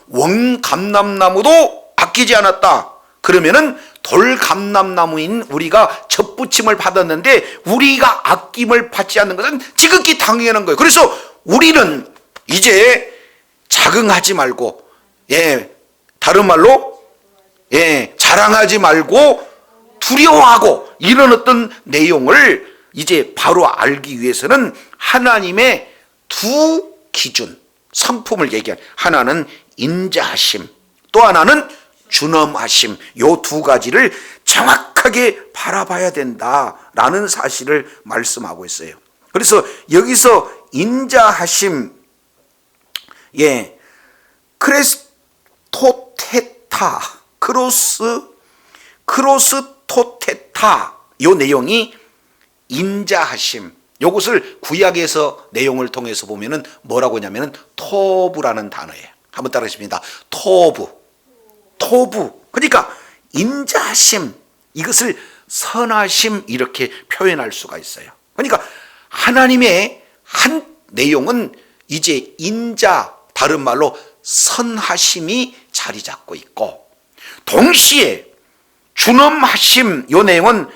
원감람나무도 아끼지 않았다. 그러면은 돌감람나무인 우리가 젖붙임을 받았는데 우리가 아낌을 받지 않는 것은 지극히 당연한 거예요. 그래서 우리는 이제 자긍하지 말고, 다른 말로 자랑하지 말고 두려워하고, 이런 어떤 내용을 이제 바로 알기 위해서는 하나님의 두 기준, 성품을 얘기한, 하나는 인자하심, 또 하나는 준엄하심, 요 두 가지를 정확하게 정확하게 바라봐야 된다라는 사실을 말씀하고 있어요. 그래서 여기서 인자하심, 크레스토테타, 크로스토테타, 요 내용이 인자하심. 요것을 구약에서 내용을 통해서 보면은 뭐라고 하냐면은 토부라는 단어예요. 한번 따라하십니다. 토부. 그러니까 인자하심, 이것을 선하심 이렇게 표현할 수가 있어요. 그러니까 하나님의 한 내용은 이제 인자, 다른 말로 선하심이 자리 잡고 있고, 동시에 준엄하심, 요 내용은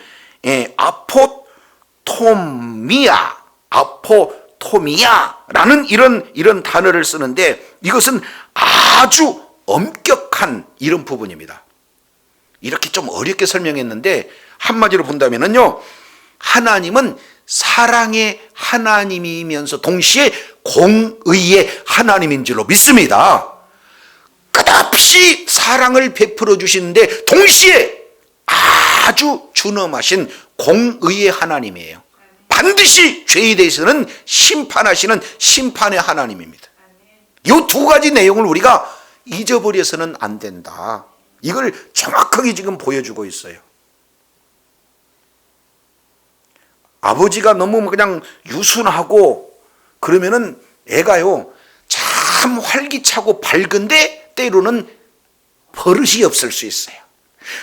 아포토미아라는 이런 단어를 쓰는데, 이것은 아주 엄격한 이런 부분입니다. 이렇게 좀 어렵게 설명했는데 한마디로 본다면요, 하나님은 사랑의 하나님이면서 동시에 공의의 하나님인 줄로 믿습니다. 끝없이 사랑을 베풀어 주시는데 동시에 아주 준엄하신 공의의 하나님이에요. 반드시 죄에 대해서는 심판하시는 심판의 하나님입니다. 이 두 가지 내용을 우리가 잊어버려서는 안 된다. 이걸 정확하게 지금 보여주고 있어요. 아버지가 너무 그냥 유순하고 그러면은 애가요 참 활기차고 밝은데 때로는 버릇이 없을 수 있어요.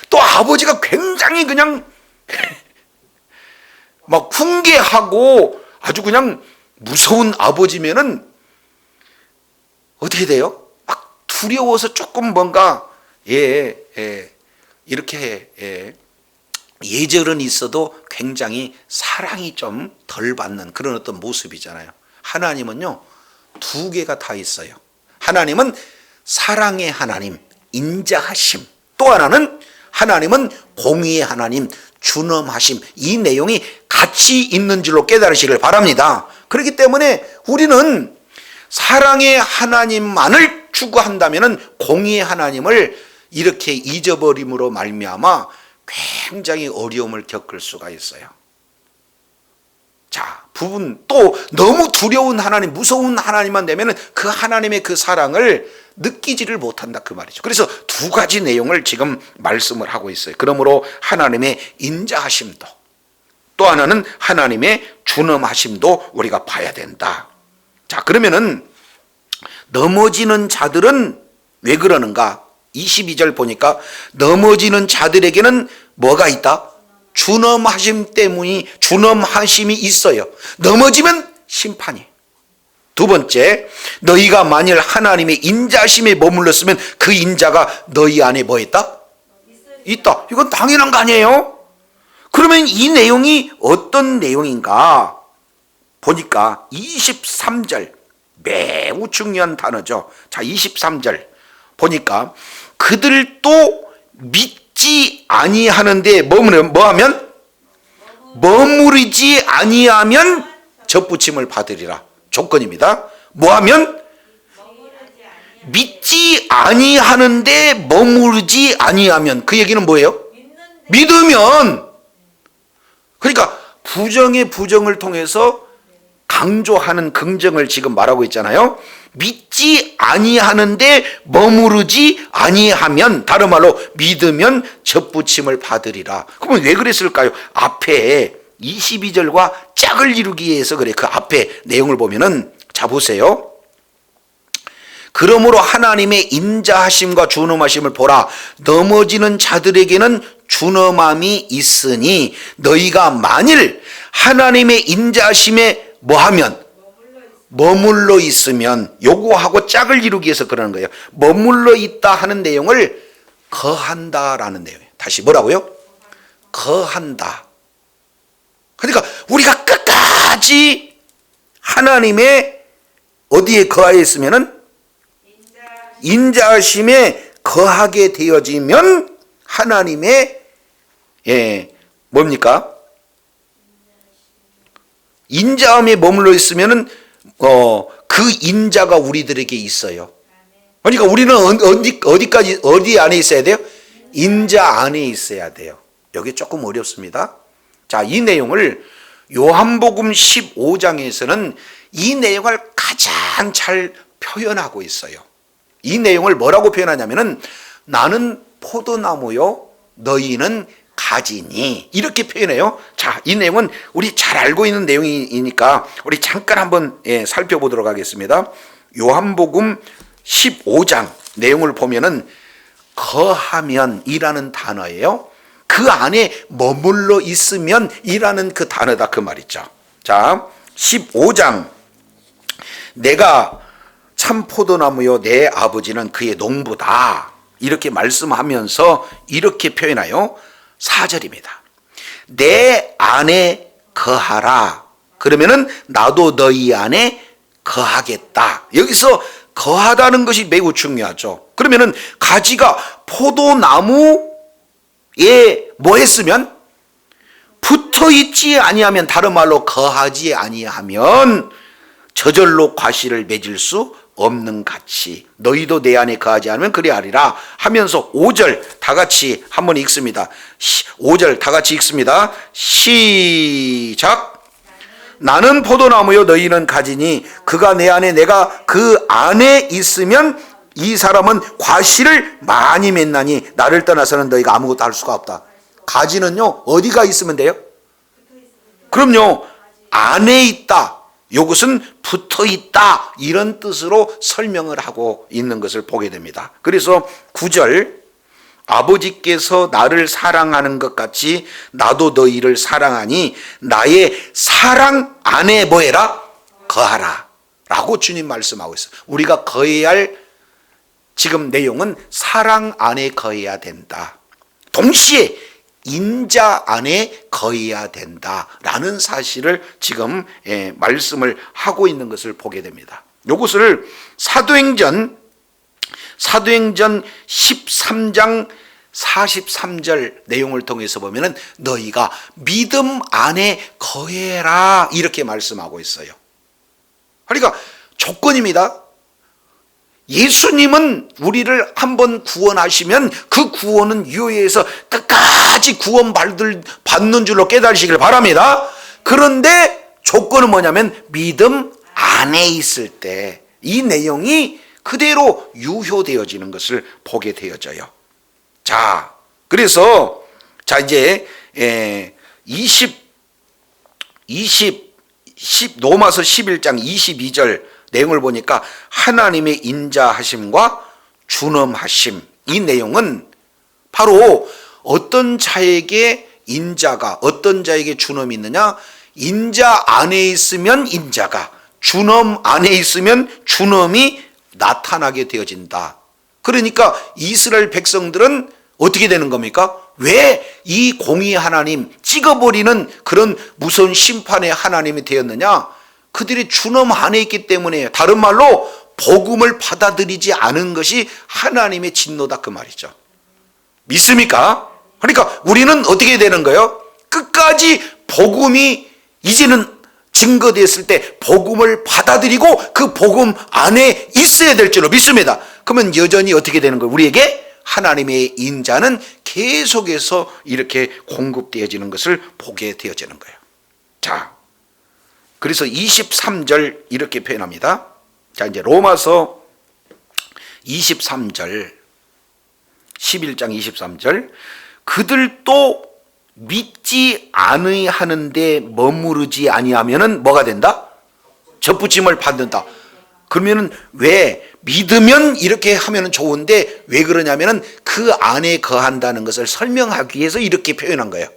또 아버지가 굉장히 그냥 막 훈계하고 아주 그냥 무서운 아버지면은 어떻게 돼요? 막 두려워서 조금 뭔가 이렇게 예절은 있어도 굉장히 사랑이 좀 덜 받는 그런 어떤 모습이잖아요. 하나님은요 두 개가 다 있어요. 하나님은 사랑의 하나님, 인자하심, 또 하나는 하나님은 공의의 하나님, 준엄하심, 이 내용이 같이 있는 줄로 깨달으시길 바랍니다. 그렇기 때문에 우리는 사랑의 하나님만을 추구한다면 공의의 하나님을 이렇게 잊어버림으로 말미암아 굉장히 어려움을 겪을 수가 있어요. 자, 또 너무 두려운 하나님, 무서운 하나님만 되면 그 하나님의 그 사랑을 느끼지를 못한다 그 말이죠. 그래서 두 가지 내용을 지금 말씀을 하고 있어요. 그러므로 하나님의 인자하심도, 또 하나는 하나님의 준엄하심도 우리가 봐야 된다. 자, 그러면은 넘어지는 자들은 왜 그러는가? 22절 보니까 넘어지는 자들에게는 뭐가 있다? 준엄하심이 있어요. 넘어지면 심판이. 두 번째, 너희가 만일 하나님의 인자심에 머물렀으면 그 인자가 너희 안에 뭐 있다? 있다. 이건 당연한 거 아니에요? 그러면 이 내용이 어떤 내용인가? 보니까 23절, 매우 중요한 단어죠. 자, 23절 보니까 그들도 믿지 아니하는데 뭐하면? 머무르지 아니하면 접붙임을 받으리라. 조건입니다. 뭐하면? 믿지 아니하는데 머무르지 아니하면, 그 얘기는 뭐예요? 믿으면. 그러니까 부정의 부정을 통해서 강조하는 긍정을 지금 말하고 있잖아요. 믿지 아니하는데 머무르지 아니하면, 다른 말로 믿으면 접붙임을 받으리라. 그러면 왜 그랬을까요? 앞에 22절과 짝을 이루기 위해서 그래. 그 앞에 내용을 보면은, 자 보세요. 그러므로 하나님의 인자하심과 준엄하심을 보라. 넘어지는 자들에게는 준엄함이 있으니 너희가 만일 하나님의 인자하심에 뭐하면? 머물러 있으면, 요거하고 짝을 이루기 위해서 그러는 거예요. 머물러 있다 하는 내용을 거한다라는 내용이에요. 다시 뭐라고요? 거한다. 그러니까 우리가 끝까지 하나님의 어디에 거하여 있으면은 인자하심에 거하게 되어지면 하나님의 뭡니까? 인자함에 머물러 있으면은 그 인자가 우리들에게 있어요. 그러니까 우리는 어디 안에 있어야 돼요? 인자 안에 있어야 돼요. 여기 조금 어렵습니다. 자, 이 내용을 요한복음 15장에서는 이 내용을 가장 잘 표현하고 있어요. 이 내용을 뭐라고 표현하냐면은 나는 포도나무요 너희는 가지니 이렇게 표현해요. 자, 이 내용은 우리 잘 알고 있는 내용이니까 우리 잠깐 한번 살펴보도록 하겠습니다. 요한복음 15장 내용을 보면은 거하면이라는 단어예요. 그 안에 머물러 있으면 이라는 그 단어다 그 말이죠. 자, 15장 내가 참 포도나무요 내 아버지는 그의 농부다 이렇게 말씀하면서 이렇게 표현하여 4절입니다. 내 안에 거하라. 그러면은 나도 너희 안에 거하겠다. 여기서 거하다는 것이 매우 중요하죠. 그러면은 가지가 포도나무에 뭐 했으면 붙어 있지 아니하면 다른 말로 거하지 아니하면 저절로 과실을 맺을 수 없는 같이 너희도 내 안에 거하지 않으면 그리하리라 하면서 5절 다 같이 한번 읽습니다. 5절 다 같이 읽습니다. 시작. 나는 포도나무요 너희는 가지니 그가 내 안에 내가 그 안에 있으면 이 사람은 과실을 많이 맺나니 나를 떠나서는 너희가 아무것도 할 수가 없다. 가지는요 어디가 있으면 돼요? 그럼요 안에 있다. 이것은 붙어 있다 이런 뜻으로 설명을 하고 있는 것을 보게 됩니다. 그래서 9절 아버지께서 나를 사랑하는 것 같이 나도 너희를 사랑하니 나의 사랑 안에 뭐해라? 거하라 라고 주님 말씀하고 있어요. 우리가 거해야 할 지금 내용은 사랑 안에 거해야 된다. 동시에 인자 안에 거해야 된다라는 사실을 지금 말씀을 하고 있는 것을 보게 됩니다. 이것을 사도행전 13장 43절 내용을 통해서 보면은 너희가 믿음 안에 거해라 이렇게 말씀하고 있어요. 그러니까 조건입니다. 예수님은 우리를 한번 구원하시면 그 구원은 유효해서 끝까지 구원받는 줄로 깨달으시길 바랍니다. 그런데 조건은 뭐냐면 믿음 안에 있을 때 이 내용이 그대로 유효되어지는 것을 보게 되어져요. 자, 그래서 이제 로마서 11장 22절 내용을 보니까 하나님의 인자하심과 준엄하심 이 내용은 바로 어떤 자에게 인자가 어떤 자에게 준엄이 있느냐 인자 안에 있으면 인자가 준엄 안에 있으면 준엄이 나타나게 되어진다. 그러니까 이스라엘 백성들은 어떻게 되는 겁니까? 왜 이 공의 하나님 찍어버리는 그런 무서운 심판의 하나님이 되었느냐? 그들이 준엄 안에 있기 때문이에요. 다른 말로 복음을 받아들이지 않은 것이 하나님의 진노다 그 말이죠. 믿습니까? 그러니까 우리는 어떻게 되는 거예요? 끝까지 복음이 이제는 증거됐을 때 복음을 받아들이고 그 복음 안에 있어야 될 줄로 믿습니다. 그러면 여전히 어떻게 되는 거예요? 우리에게 하나님의 인자는 계속해서 이렇게 공급되어지는 것을 보게 되어지는 거예요. 자, 그래서 23절 이렇게 표현합니다. 자, 이제 로마서 23절 11장 23절 그들도 믿지 아니하는데 머무르지 아니하면은 뭐가 된다? 접붙임을 받는다. 그러면은 왜 믿으면 이렇게 하면은 좋은데 왜 그러냐면은 그 안에 거한다는 것을 설명하기 위해서 이렇게 표현한 거예요.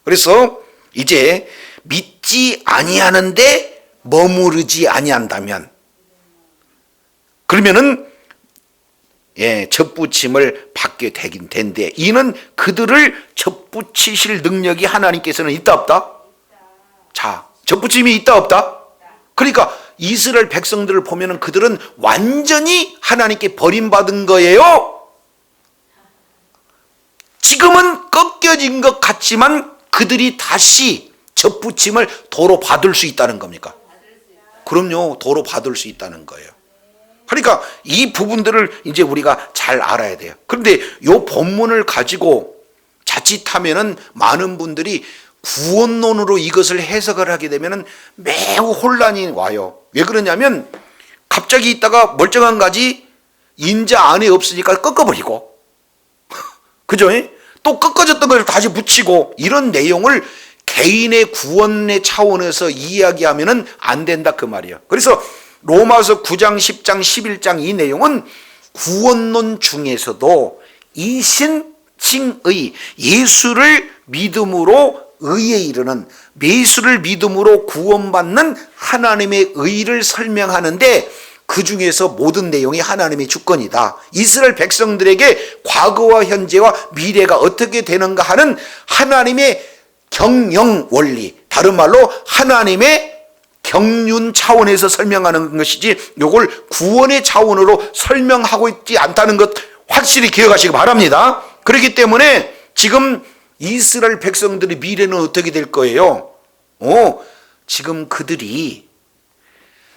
그래서 이제 믿지 아니하는데 머무르지 아니한다면 그러면은 접붙임을 받게 되긴 된대. 이는 그들을 접붙이실 능력이 하나님께서는 있다 없다? 자, 접붙임이 있다 없다? 그러니까 이스라엘 백성들을 보면은 그들은 완전히 하나님께 버림받은 거예요. 지금은 꺾여진 것 같지만 그들이 다시 접붙임을 도로 받을 수 있다는 겁니까? 그럼요, 도로 받을 수 있다는 거예요. 그러니까 이 부분들을 이제 우리가 잘 알아야 돼요. 그런데 이 본문을 가지고 멈칫하면은 많은 분들이 구원론으로 이것을 해석을 하게 되면은 매우 혼란이 와요. 왜 그러냐면 갑자기 있다가 멀쩡한 가지 인자 안에 없으니까 꺾어버리고 그죠? 또 꺾어졌던 걸 다시 붙이고 이런 내용을 개인의 구원의 차원에서 이야기하면은 안 된다 그 말이에요. 그래서 로마서 9장, 10장, 11장 이 내용은 구원론 중에서도 이신칭의 예수를 믿음으로 의에 이르는 예수를 믿음으로 구원받는 하나님의 의를 설명하는데 그 중에서 모든 내용이 하나님의 주권이다. 이스라엘 백성들에게 과거와 현재와 미래가 어떻게 되는가 하는 하나님의 경영 원리, 다른 말로 하나님의 경륜 차원에서 설명하는 것이지 이걸 구원의 차원으로 설명하고 있지 않다는 것 확실히 기억하시기 바랍니다. 그렇기 때문에 지금 이스라엘 백성들의 미래는 어떻게 될 거예요? 지금 그들이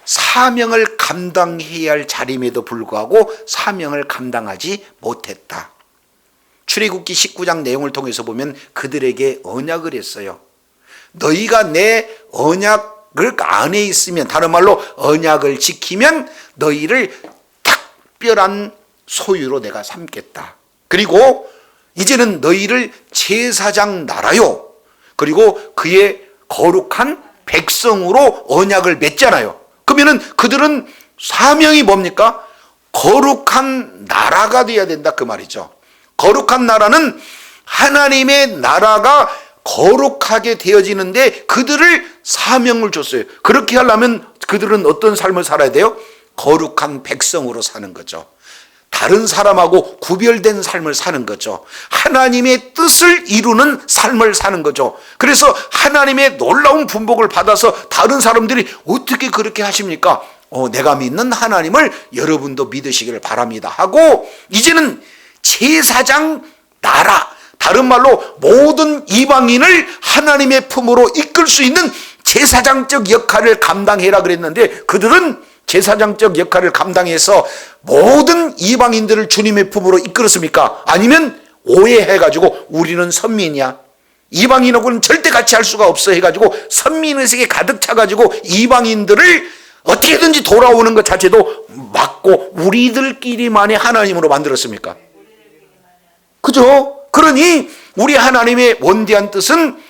사명을 감당해야 할 자림에도 불구하고 사명을 감당하지 못했다. 출애굽기 19장 내용을 통해서 보면 그들에게 언약을 했어요. 너희가 내 언약을 안에 있으면, 다른 말로 언약을 지키면 너희를 특별한 소유로 내가 삼겠다. 그리고 이제는 너희를 제사장 나라요, 그리고 그의 거룩한 백성으로 언약을 맺잖아요. 그러면은 그들은 사명이 뭡니까? 거룩한 나라가 되어야 된다 그 말이죠. 거룩한 나라는 하나님의 나라가 거룩하게 되어지는데 그들을 사명을 줬어요. 그렇게 하려면 그들은 어떤 삶을 살아야 돼요? 거룩한 백성으로 사는 거죠. 다른 사람하고 구별된 삶을 사는 거죠. 하나님의 뜻을 이루는 삶을 사는 거죠. 그래서 하나님의 놀라운 분복을 받아서 다른 사람들이 어떻게 그렇게 하십니까? 내가 믿는 하나님을 여러분도 믿으시기를 바랍니다 하고, 이제는 제사장 나라, 다른 말로 모든 이방인을 하나님의 품으로 이끌 수 있는 제사장적 역할을 감당해라 그랬는데, 그들은 제사장적 역할을 감당해서 모든 이방인들을 주님의 품으로 이끌었습니까? 아니면 오해해가지고 우리는 선민이야, 이방인하고는 절대 같이 할 수가 없어 해가지고 선민의식에 가득 차가지고 이방인들을 어떻게든지 돌아오는 것 자체도 막고 우리들끼리만의 하나님으로 만들었습니까? 그죠? 그러니 우리 하나님의 원대한 뜻은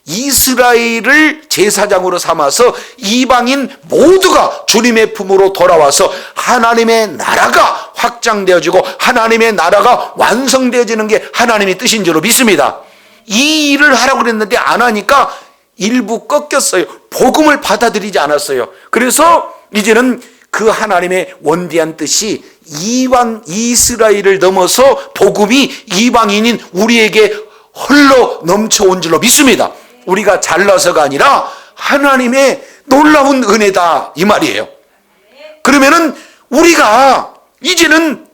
이스라엘을 제사장으로 삼아서 이방인 모두가 주님의 품으로 돌아와서 하나님의 나라가 확장되어지고 하나님의 나라가 완성되어지는 게 하나님의 뜻인 줄로 믿습니다. 이 일을 하라고 그랬는데 안 하니까 일부 꺾였어요. 복음을 받아들이지 않았어요. 그래서 이제는 그 하나님의 원대한 뜻이 이스라엘을 넘어서 복음이 이방인인 우리에게 흘러 넘쳐온 줄로 믿습니다. 우리가 잘나서가 아니라 하나님의 놀라운 은혜다 이 말이에요. 그러면은 우리가 이제는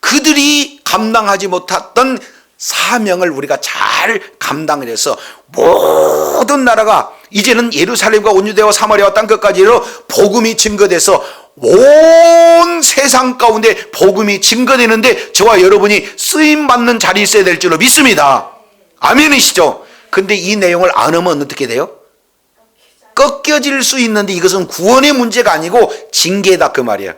그들이 감당하지 못했던 사명을 우리가 잘 감당을 해서 모든 나라가 이제는 예루살렘과 온 유대와 사마리아와 땅끝까지로 복음이 증거돼서 온 세상 가운데 복음이 증거되는데 저와 여러분이 쓰임받는 자리에 있어야 될 줄로 믿습니다. 아멘이시죠? 근데 이 내용을 안 하면 어떻게 돼요? 꺾여질 수 있는데 이것은 구원의 문제가 아니고 징계다 그 말이야.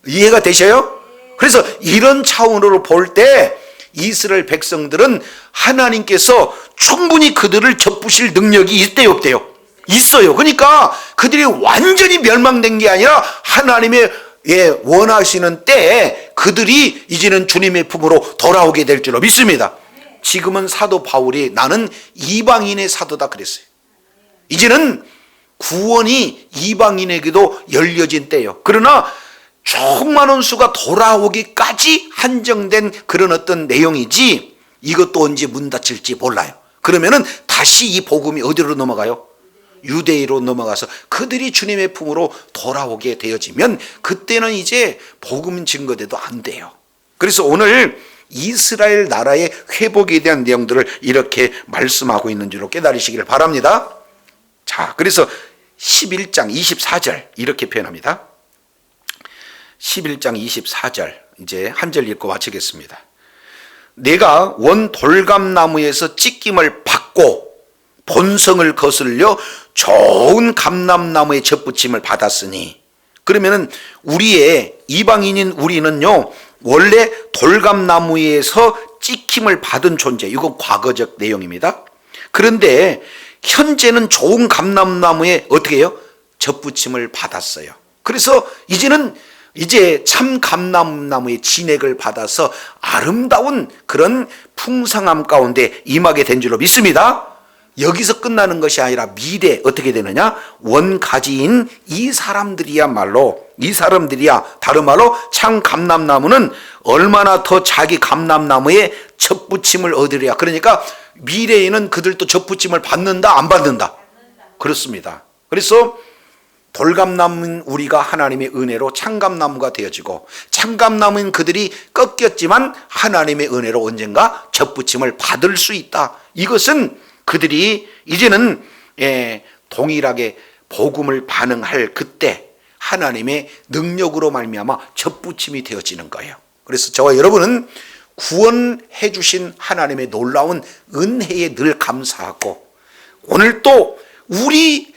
이해가 되셔요? 그래서 이런 차원으로 볼 때 이스라엘 백성들은 하나님께서 충분히 그들을 접부실 능력이 있대요 없대요? 있어요. 그러니까 그들이 완전히 멸망된 게 아니라 하나님의 원하시는 때에 그들이 이제는 주님의 품으로 돌아오게 될 줄로 믿습니다. 지금은 사도 바울이 나는 이방인의 사도다 그랬어요. 이제는 구원이 이방인에게도 열려진 때예요. 그러나 조그마한 수가 돌아오기까지 한정된 그런 어떤 내용이지 이것도 언제 문 닫힐지 몰라요. 그러면은 다시 이 복음이 어디로 넘어가요? 유대인으로 넘어가서 그들이 주님의 품으로 돌아오게 되어지면 그때는 이제 복음 증거돼도 안 돼요. 그래서 오늘 이스라엘 나라의 회복에 대한 내용들을 이렇게 말씀하고 있는 줄로 깨달으시기를 바랍니다. 자, 그래서 11장 24절 이렇게 표현합니다. 11장 24절 이제 한 절 읽고 마치겠습니다. 내가 원 돌감나무에서 찢김을 받고 본성을 거슬려 좋은 감람나무의 젖붙임을 받았으니, 그러면은 우리의 이방인인 우리는요 원래 돌감나무에서 찢김을 받은 존재, 이건 과거적 내용입니다. 그런데 현재는 좋은 감람나무에 어떻게 해요? 젖붙임을 받았어요. 그래서 이제 참 감람나무의 진액을 받아서 아름다운 그런 풍성함 가운데 임하게 된 줄로 믿습니다. 여기서 끝나는 것이 아니라 미래 어떻게 되느냐? 원가지인 이 사람들이야 다른 말로 참 감람나무는 얼마나 더 자기 감람나무에 젖붙임을 얻으랴. 그러니까 미래에는 그들도 젖붙임을 받는다, 안 받는다? 그렇습니다. 그래서 돌감나무인 우리가 하나님의 은혜로 참감나무가 되어지고, 참감나무인 그들이 꺾였지만 하나님의 은혜로 언젠가 젖붙임을 받을 수 있다. 이것은 그들이 이제는 동일하게 복음을 반응할 그때 하나님의 능력으로 말미암아 젖붙임이 되어지는 거예요. 그래서 저와 여러분은 구원해 주신 하나님의 놀라운 은혜에 늘 감사하고, 오늘 또 우리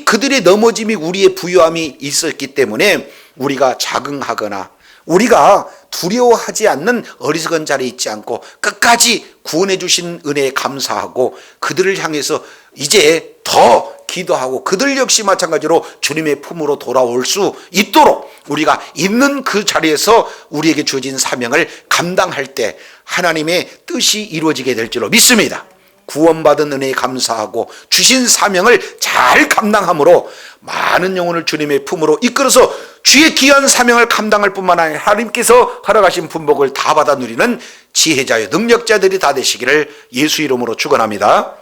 그들의 넘어짐이 우리의 부요함이 있었기 때문에 우리가 자긍하거나 우리가 두려워하지 않는 어리석은 자리에 있지 않고 끝까지 구원해 주신 은혜에 감사하고 그들을 향해서 이제 더 기도하고 그들 역시 마찬가지로 주님의 품으로 돌아올 수 있도록 우리가 있는 그 자리에서 우리에게 주어진 사명을 감당할 때 하나님의 뜻이 이루어지게 될 줄로 믿습니다. 구원받은 은혜에 감사하고 주신 사명을 잘 감당함으로 많은 영혼을 주님의 품으로 이끌어서 주의 귀한 사명을 감당할 뿐만 아니라 하나님께서 허락하신 분복을 다 받아 누리는 지혜자여 능력자들이 다 되시기를 예수 이름으로 축원합니다.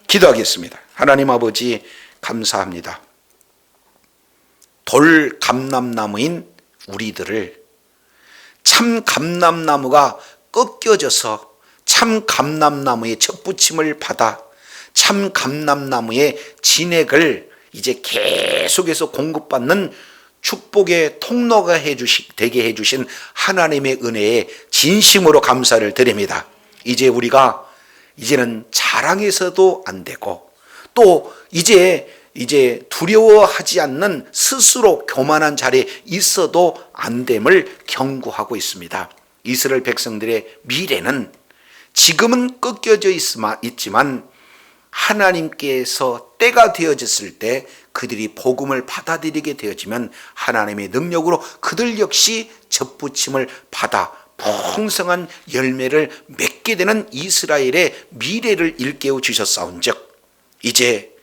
기도하겠습니다. 하나님 아버지 감사합니다. 돌 감람나무인 우리들을 참 감람나무가 꺾여져서 참 감람나무의 젖붙임을 받아 참 감람나무의 진액을 이제 계속해서 공급받는 축복의 통로가 되게 해주신 하나님의 은혜에 진심으로 감사를 드립니다. 이제는 자랑해서도 안 되고 또 이제 두려워하지 않는 스스로 교만한 자리에 있어도 안 됨을 경고하고 있습니다. 이스라엘 백성들의 미래는 지금은 꺾여져 있지만 하나님께서 때가 되어졌을 때 그들이 복음을 받아들이게 되어지면 하나님의 능력으로 그들 역시 젖붙임을 받아 풍성한 열매를 맺게 되는 이스라엘의 미래를 일깨워 주셨사온즉 이제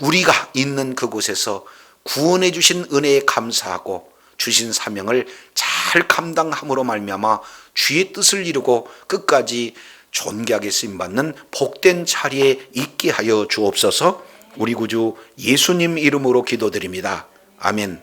우리가 있는 그곳에서 구원해 주신 은혜에 감사하고 주신 사명을 잘 감당함으로 말미암아 주의 뜻을 이루고 끝까지 존귀하게 쓰임받는 복된 자리에 있게 하여 주옵소서. 우리 구주 예수님 이름으로 기도드립니다. 아멘.